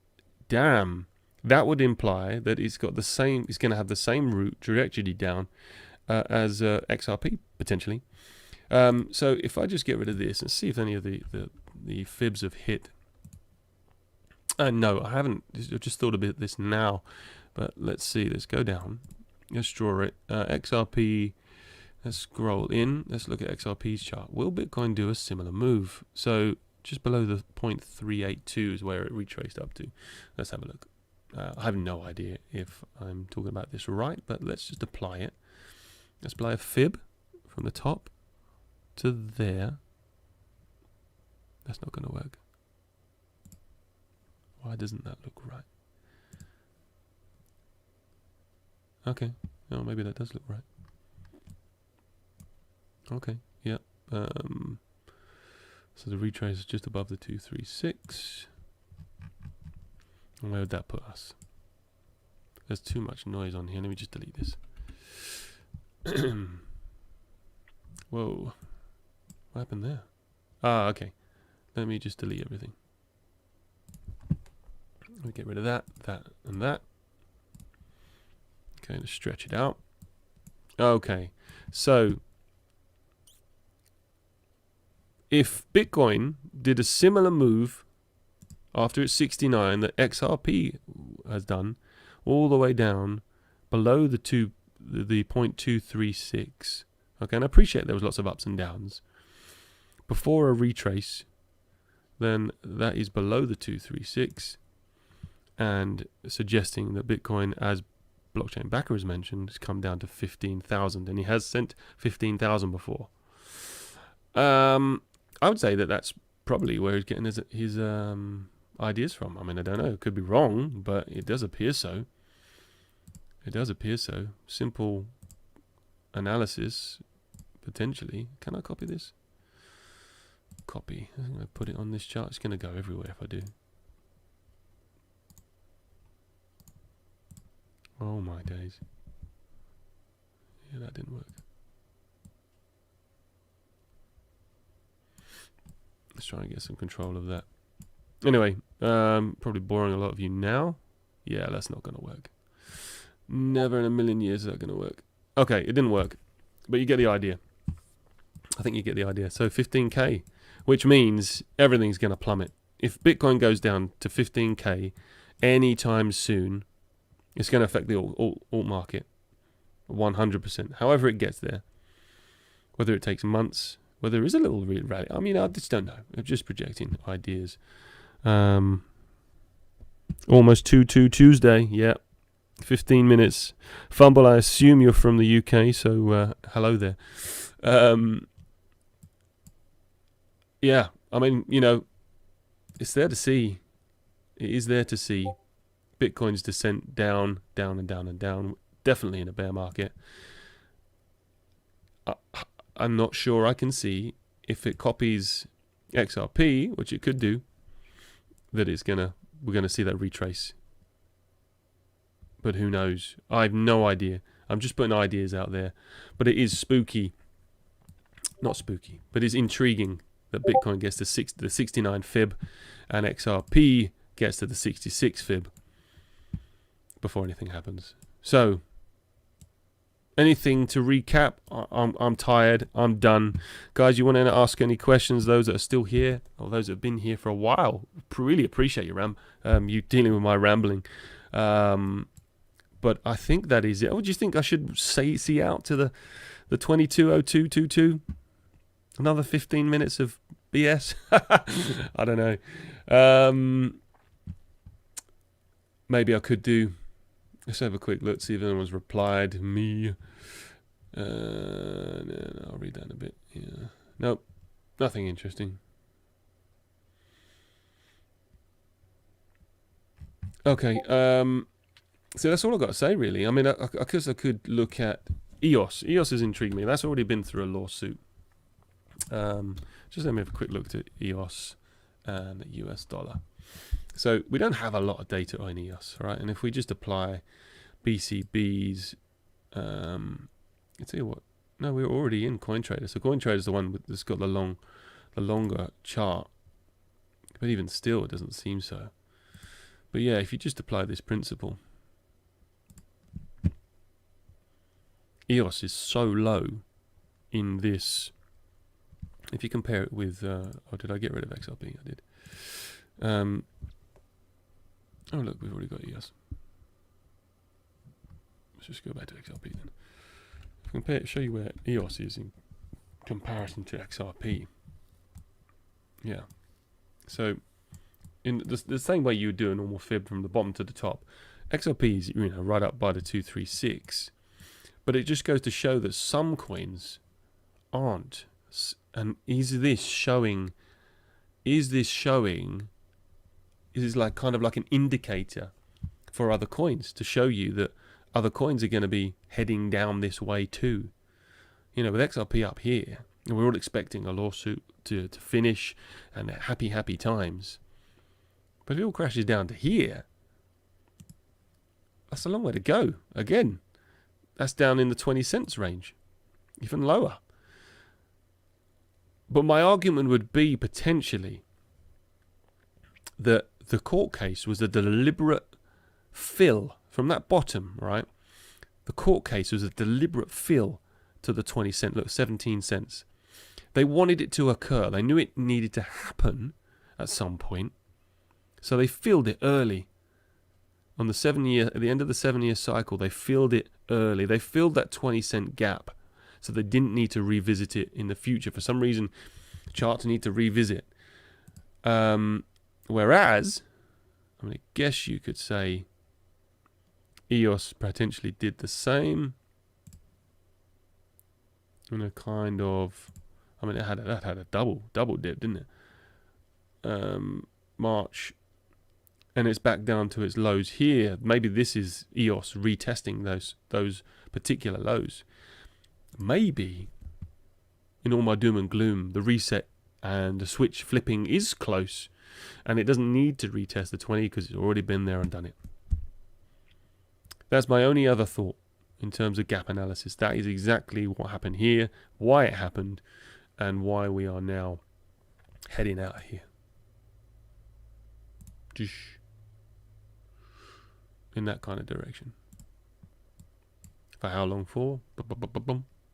damn, that would imply that it's got the same, it's going to have the same route trajectory down as XRP, potentially. So if I just get rid of this and see if any of the fibs have hit. No, I haven't. I just thought about this now. But let's see. Let's go down. Let's draw it. XRP. Let's scroll in. Let's look at XRP's chart. Will Bitcoin do a similar move? So just below the 0.382 is where it retraced up to. Let's have a look. I have no idea if I'm talking about this right, but let's just apply it. Let's apply a fib from the top to there. That's not going to work. Why doesn't that look right? Okay. Oh, maybe that does look right. Okay. Yeah. So the retrace is just above the 236. And where would that put us? There's too much noise on here. Let me just delete this. Whoa. What happened there? Ah, okay. Let me just delete everything. Let me get rid of that, and that. Okay, let's stretch it out. Okay, so if Bitcoin did a similar move after it's 69 that XRP has done, all the way down below the 0.236. Okay, and I appreciate there was lots of ups and downs. Before a retrace, then that is below the 236. And suggesting that Bitcoin, as Blockchain Backer has mentioned, has come down to 15,000, and he has sent 15,000 before. I would say that that's probably where he's getting his ideas from. I mean, I don't know; it could be wrong, but it does appear so. It does appear so. Simple analysis, potentially. Can I copy this? Copy. I'm going to put it on this chart. It's going to go everywhere if I do. Oh my days. Yeah, that didn't work. Let's try and get some control of that. Anyway, probably boring a lot of you now. Yeah, that's not going to work. Never in a million years is that going to work. Okay, it didn't work. But you get the idea. I think you get the idea. So 15K, which means everything's going to plummet. If Bitcoin goes down to 15K anytime soon, it's going to affect the alt market 100%. However it gets there. Whether it takes months, whether there is a little rally. I mean, I just don't know. I'm just projecting ideas. Almost 2-2 Tuesday. Yeah. 15 minutes. Fumble, I assume you're from the UK, so hello there. Yeah. I mean, you know, it's there to see. It is there to see. Bitcoin's descent down, down, and down, and down. Definitely in a bear market. I'm not sure I can see if it copies XRP, which it could do, that we're gonna see that retrace. But who knows? I have no idea. I'm just putting ideas out there. But it is spooky. Not spooky, but it's intriguing that Bitcoin gets to the 69 fib and XRP gets to the 66 fib before anything happens. So, anything to recap? I'm tired. I'm done. Guys, you want to ask any questions, those that are still here, or those that have been here for a while? Really appreciate you dealing with my rambling. But But I think that is it. What do you think I should see out to the 220222? Another 15 minutes of BS? I don't know. Maybe I could do... Let's have a quick look, see if anyone's replied. Me. No, I'll read that in a bit. Yeah. Nope. Nothing interesting. Okay. So that's all I've got to say, really. I mean, I guess I could look at EOS. EOS has intrigued me. That's already been through a lawsuit. Just let me have a quick look at EOS and the US dollar. So we don't have a lot of data on EOS, right? And if we just apply BCBs, I tell you what. No, we're already in CoinTrader. So CoinTrader is the one that's got the longer chart. But even still, it doesn't seem so. But yeah, if you just apply this principle, EOS is so low in this. If you compare it with, oh, did I get rid of XRP? I did. Oh look, we've already got EOS. Let's just go back to XRP then. Compare, show you where EOS is in comparison to XRP. Yeah. So, in the same way you would do a normal fib from the bottom to the top, XRP is, you know, right up by the 236. But it just goes to show that some coins aren't. And is this showing? Is this like kind of like an indicator for other coins to show you that other coins are going to be heading down this way too? You know, with XRP up here, and we're all expecting a lawsuit to finish and happy times. But if it all crashes down to here, that's a long way to go. Again, that's down in the 20 cents range, even lower. But my argument would be potentially that the court case was a deliberate fill from that bottom, right? The court case was a deliberate fill to the 20 cent, look, 17 cents. They wanted it to occur. They knew it needed to happen at some point. So they filled it early. On the 7-year, at the end of the 7-year cycle, they filled it early. They filled that 20 cent gap. So they didn't need to revisit it in the future. For some reason, charts need to revisit. Whereas, I mean, I guess you could say EOS potentially did the same. In a kind of, I mean, that had a double dip, didn't it? March, and it's back down to its lows here. Maybe this is EOS retesting those particular lows. Maybe, in all my doom and gloom, the reset and the switch flipping is close, and it doesn't need to retest the 20 because it's already been there and done it. That's my only other thought in terms of gap analysis. That is exactly what happened here, why it happened, and why we are now heading out of here. In that kind of direction. For how long for?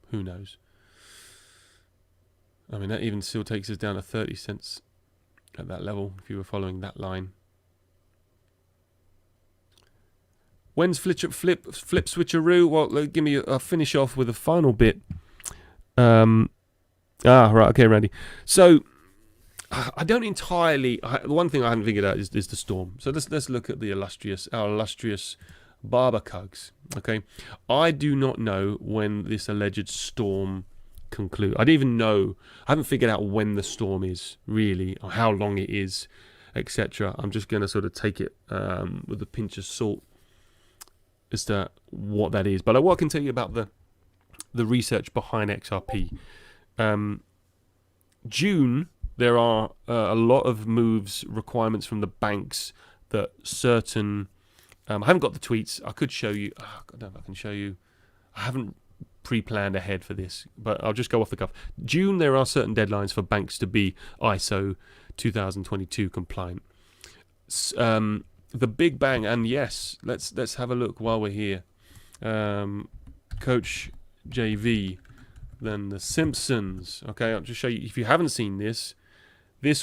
Who knows? I mean, that even still takes us down to 30 cents at that level, if you were following that line. When's flip switcheroo? Well, give me. I'll finish off with a final bit. Right. Okay, Randy. So I don't entirely. The one thing I haven't figured out is the storm. So let's look at our illustrious Barber Cugs. Okay, I do not know when this alleged storm concludes. I don't even know. I haven't figured out when the storm is really, or how long it is, etc. I'm just going to sort of take it with a pinch of salt as to what that is. But what I can tell you about the research behind XRP. June, there are a lot of moves, requirements from the banks that certain... I haven't got the tweets. I could show you. I don't know if I can show you. I haven't pre-planned ahead for this, but I'll just go off the cuff. June, there are certain deadlines for banks to be ISO 2022 compliant. The Big Bang, and yes, let's have a look while we're here. Coach JV, then the Simpsons. Okay, I'll just show you. If you haven't seen this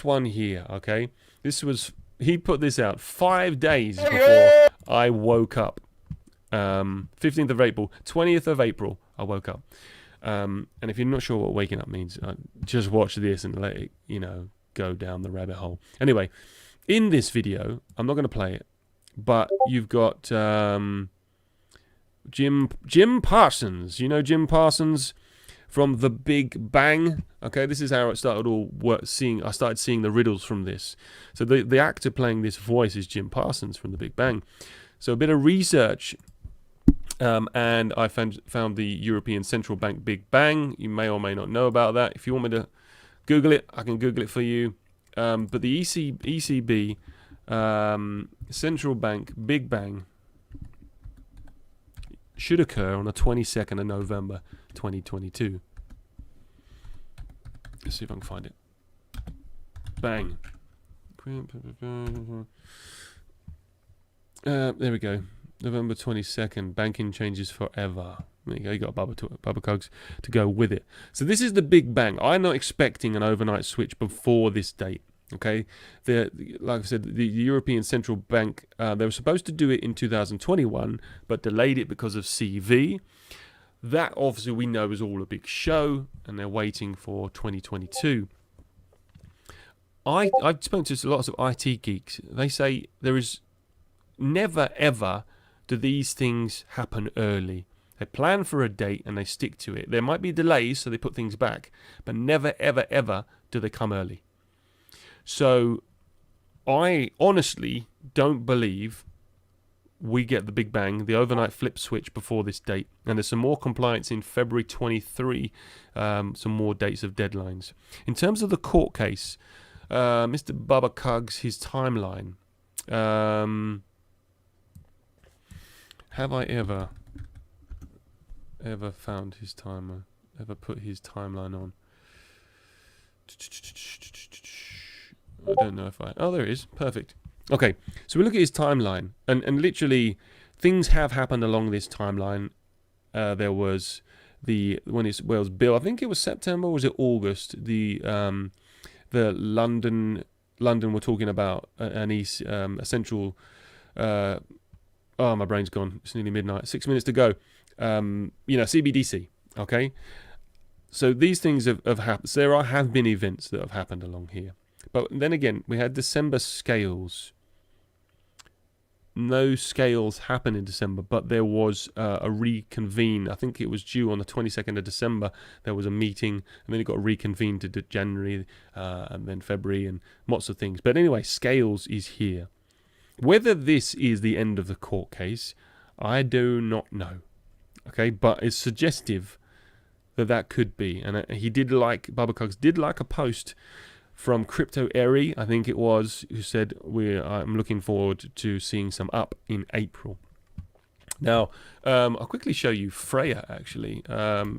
one here. Okay, he put this out 5 days before I woke up. 15th of April, 20th of April, I woke up. And if you're not sure what waking up means, just watch this and let it, go down the rabbit hole. Anyway, in this video, I'm not going to play it, but you've got Jim Parsons. You know Jim Parsons from The Big Bang. Okay, this is how it started I started seeing the riddles from this. So the actor playing this voice is Jim Parsons from The Big Bang. So a bit of research, and I found the European Central Bank Big Bang. You may or may not know about that. If you want me to Google it, I can Google it for you. But the ECB, Central Bank Big Bang, should occur on the 22nd of November 2022. Let's see if I can find it. Bang. There we go. November 22nd. Banking changes forever. There you go. You got Bubba Cogs to go with it. So this is the Big Bang. I'm not expecting an overnight switch before this date. Okay, like I said, the European Central Bank, they were supposed to do it in 2021, but delayed it because of CV. That obviously we know is all a big show, and they're waiting for 2022. I've spoken to lots of IT geeks. They say there is never ever do these things happen early. They plan for a date and they stick to it. There might be delays, so they put things back, but never ever ever do they come early. So I honestly don't believe we get the Big Bang, the overnight flip switch before this date. And there's some more compliance in February 23, some more dates of deadlines. In terms of the court case, Mr. Bubba Cugs, his timeline. Have I ever found his timer? Ever put his timeline on? I don't know if oh, there it is. Perfect. Okay, so we look at his timeline, and literally things have happened along this timeline. There was when his Wales bill, I think it was September, or was it August? The London were talking about a central. Oh, my brain's gone. It's nearly midnight. 6 minutes to go. CBDC. Okay, so these things have happened. So there have been events that have happened along here. But then again, we had December scales. No scales happened in December, but there was a reconvene. I think it was due on the 22nd of December. There was a meeting, and then it got reconvened to January, and then February, and lots of things. But anyway, scales is here. Whether this is the end of the court case, I do not know. Okay, but it's suggestive that could be. And Bubba Cogs did like a post from Crypto Eri, I think it was, who said, I'm looking forward to seeing some up in April. Now, I'll quickly show you Freya, actually.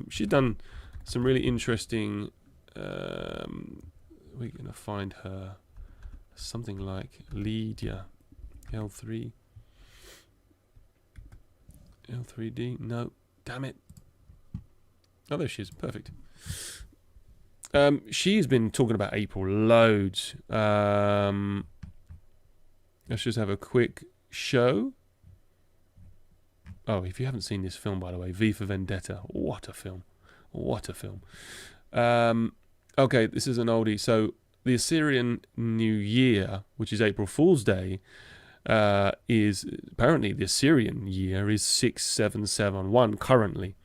She's done some really interesting... we're going to find her something like Lydia. L3. L3D. No. Damn it. Oh, there she is. Perfect. She's been talking about April loads. Let's just have a quick show. Oh, if you haven't seen this film, by the way, V for Vendetta. What a film. What a film. Okay, this is an oldie. So the Assyrian New Year, which is April Fool's Day, is apparently the Assyrian year is 6771 currently.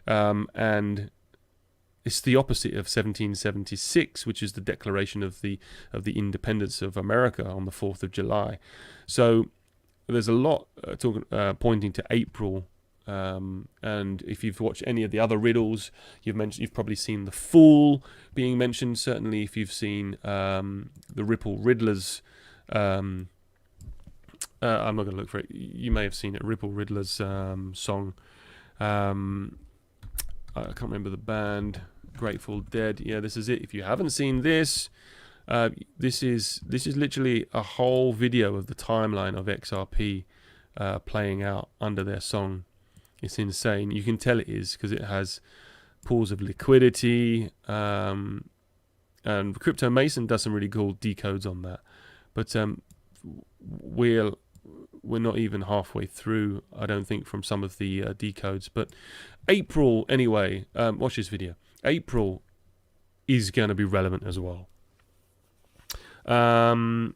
And it's the opposite of 1776, which is the declaration of the independence of America on the 4th of July. So there's a lot pointing to April. And if you've watched any of the other riddles, you've probably seen the Fool being mentioned. Certainly, if you've seen the Ripple Riddlers, I'm not going to look for it. You may have seen it. Ripple Riddlers song. I can't remember the band. Grateful Dead. Yeah, this is it. If you haven't seen this, this is literally a whole video of the timeline of XRP playing out under their song. It's insane. You can tell it is because it has pools of liquidity, and Crypto Mason does some really cool decodes on that. But we'll we're not even halfway through, I don't think, from some of the decodes. But April, anyway, watch this video. April is going to be relevant as well. April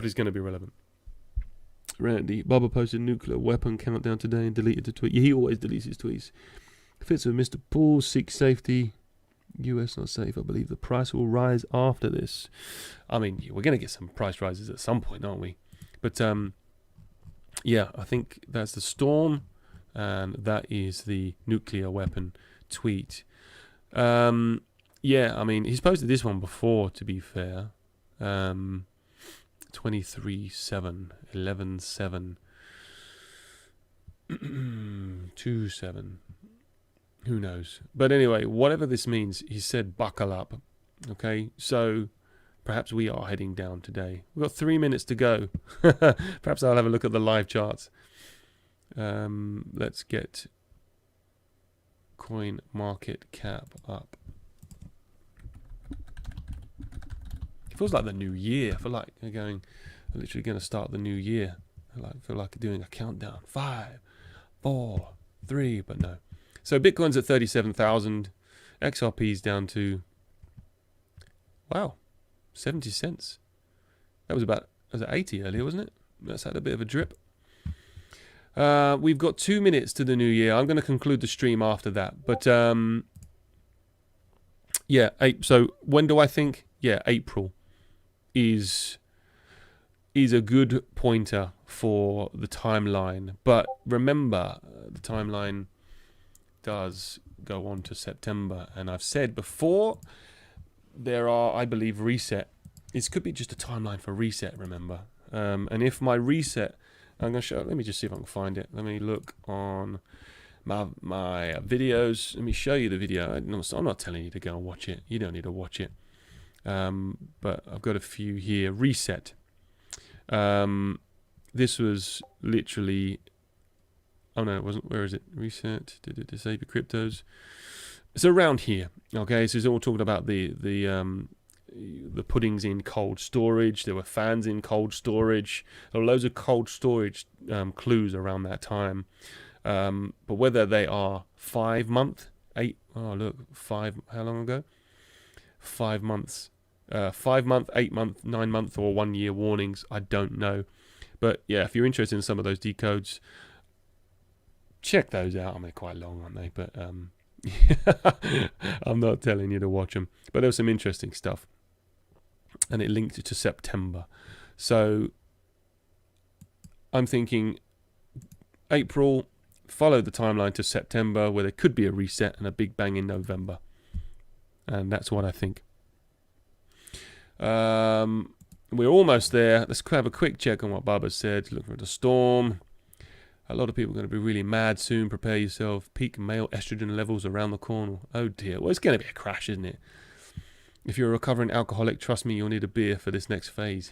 is going to be relevant. Randy, Bubba posted nuclear weapon countdown today and deleted the tweet. Yeah, he always deletes his tweets. Fits with Mr. Paul, seek safety. US not safe. I believe the price will rise after this. I mean, we're going to get some price rises at some point, aren't we? But yeah, I think that's the storm, and that is the nuclear weapon tweet. Yeah, I mean, he's posted this one before, to be fair. 23/7, 11/7, 2/7. Who knows? But anyway, whatever this means, he said buckle up. Okay, so perhaps we are heading down today. We've got 3 minutes to go. Perhaps I'll have a look at the live charts. Let's get coin market cap up. It feels like the new year. I feel like we're literally going to start the new year. I feel like doing a countdown. 5, 4, 3, but no. So Bitcoin's at 37,000. XRP's down to, wow, 70 cents. That was it 80 earlier, wasn't it? That's had a bit of a drip. We've got 2 minutes to the new year. I'm going to conclude the stream after that. But yeah, so when do I think? Yeah, April is a good pointer for the timeline. But remember, the timeline does go on to September, and I've said before, there are, I believe, reset. This could be just a timeline for reset, remember. And if my reset, I'm going to show, let me just see if I can find it. Let me look on my videos. Let me show you the video. I'm not telling you to go and watch it. You don't need to watch it. But I've got a few here. Reset. This was literally, oh no, it wasn't. Where is it? Reset. Disable cryptos. It's around here. Okay, so it's all talking about the puddings in cold storage. There were fans in cold storage. There were loads of cold storage clues around that time. But whether they are 5 month, 8, oh look, 5, how long ago? 5 months. 5 month, 8 month, 9 month, or 1 year warnings, I don't know. But yeah, if you're interested in some of those decodes, check those out. I mean, they're quite long, aren't they? But I'm not telling you to watch them. But there was some interesting stuff. And it linked it to September. So I'm thinking April, follow the timeline to September, where there could be a reset and a big bang in November. And that's what I think. We're almost there. Let's have a quick check on what Bubba said. Look for the storm. A lot of people are going to be really mad soon. Prepare yourself. Peak male estrogen levels around the corner. Oh dear. Well, it's going to be a crash, isn't it? If you're a recovering alcoholic, trust me, you'll need a beer for this next phase.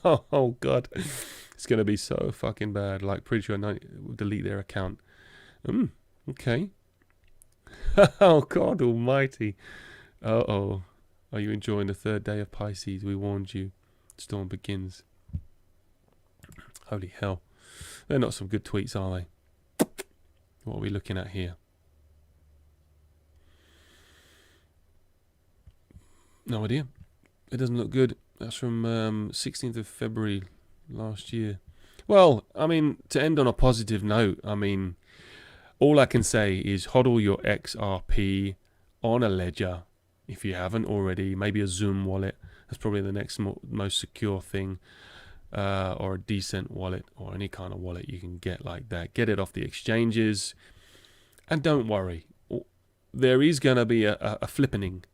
Oh God. It's going to be so fucking bad. Like, pretty sure will delete their account. Okay. Oh God almighty. Uh-oh. Are you enjoying the third day of Pisces? We warned you. Storm begins. Holy hell. They're not some good tweets, are they? What are we looking at here? No idea. It doesn't look good. That's from 16th of February last year. Well, I mean, to end on a positive note, I mean, all I can say is hodl your XRP on a ledger. If you haven't already, maybe a Zoom wallet. That's probably the next most secure thing. Or a decent wallet, or any kind of wallet you can get like that. Get it off the exchanges. And don't worry. There is going to be a flippening.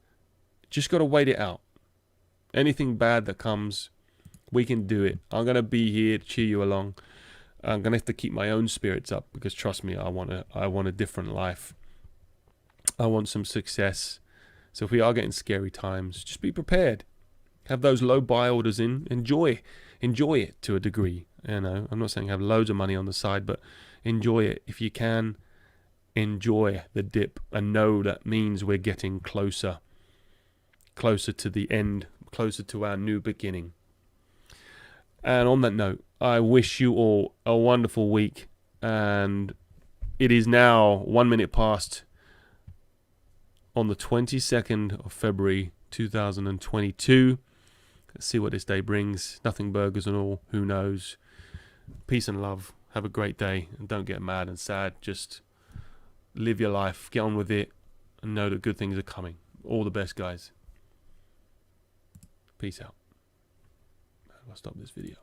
Just got to wait it out. Anything bad that comes, we can do it. I'm going to be here to cheer you along. I'm going to have to keep my own spirits up, because trust me, I want a different life. I want some success. So if we are getting scary times, just be prepared. Have those low buy orders in. Enjoy it to a degree. You know, I'm not saying have loads of money on the side, but enjoy it. If you can, enjoy the dip, and know that means we're getting closer to the end, closer to our new beginning. And on that note, I wish you all a wonderful week. And it is now 1 minute past on the 22nd of February 2022. Let's see what this day brings. Nothing burgers and all. Who knows? Peace and love. Have a great day. And don't get mad and sad. Just live your life. Get on with it. And know that good things are coming. All the best, guys. Peace out. I'll stop this video.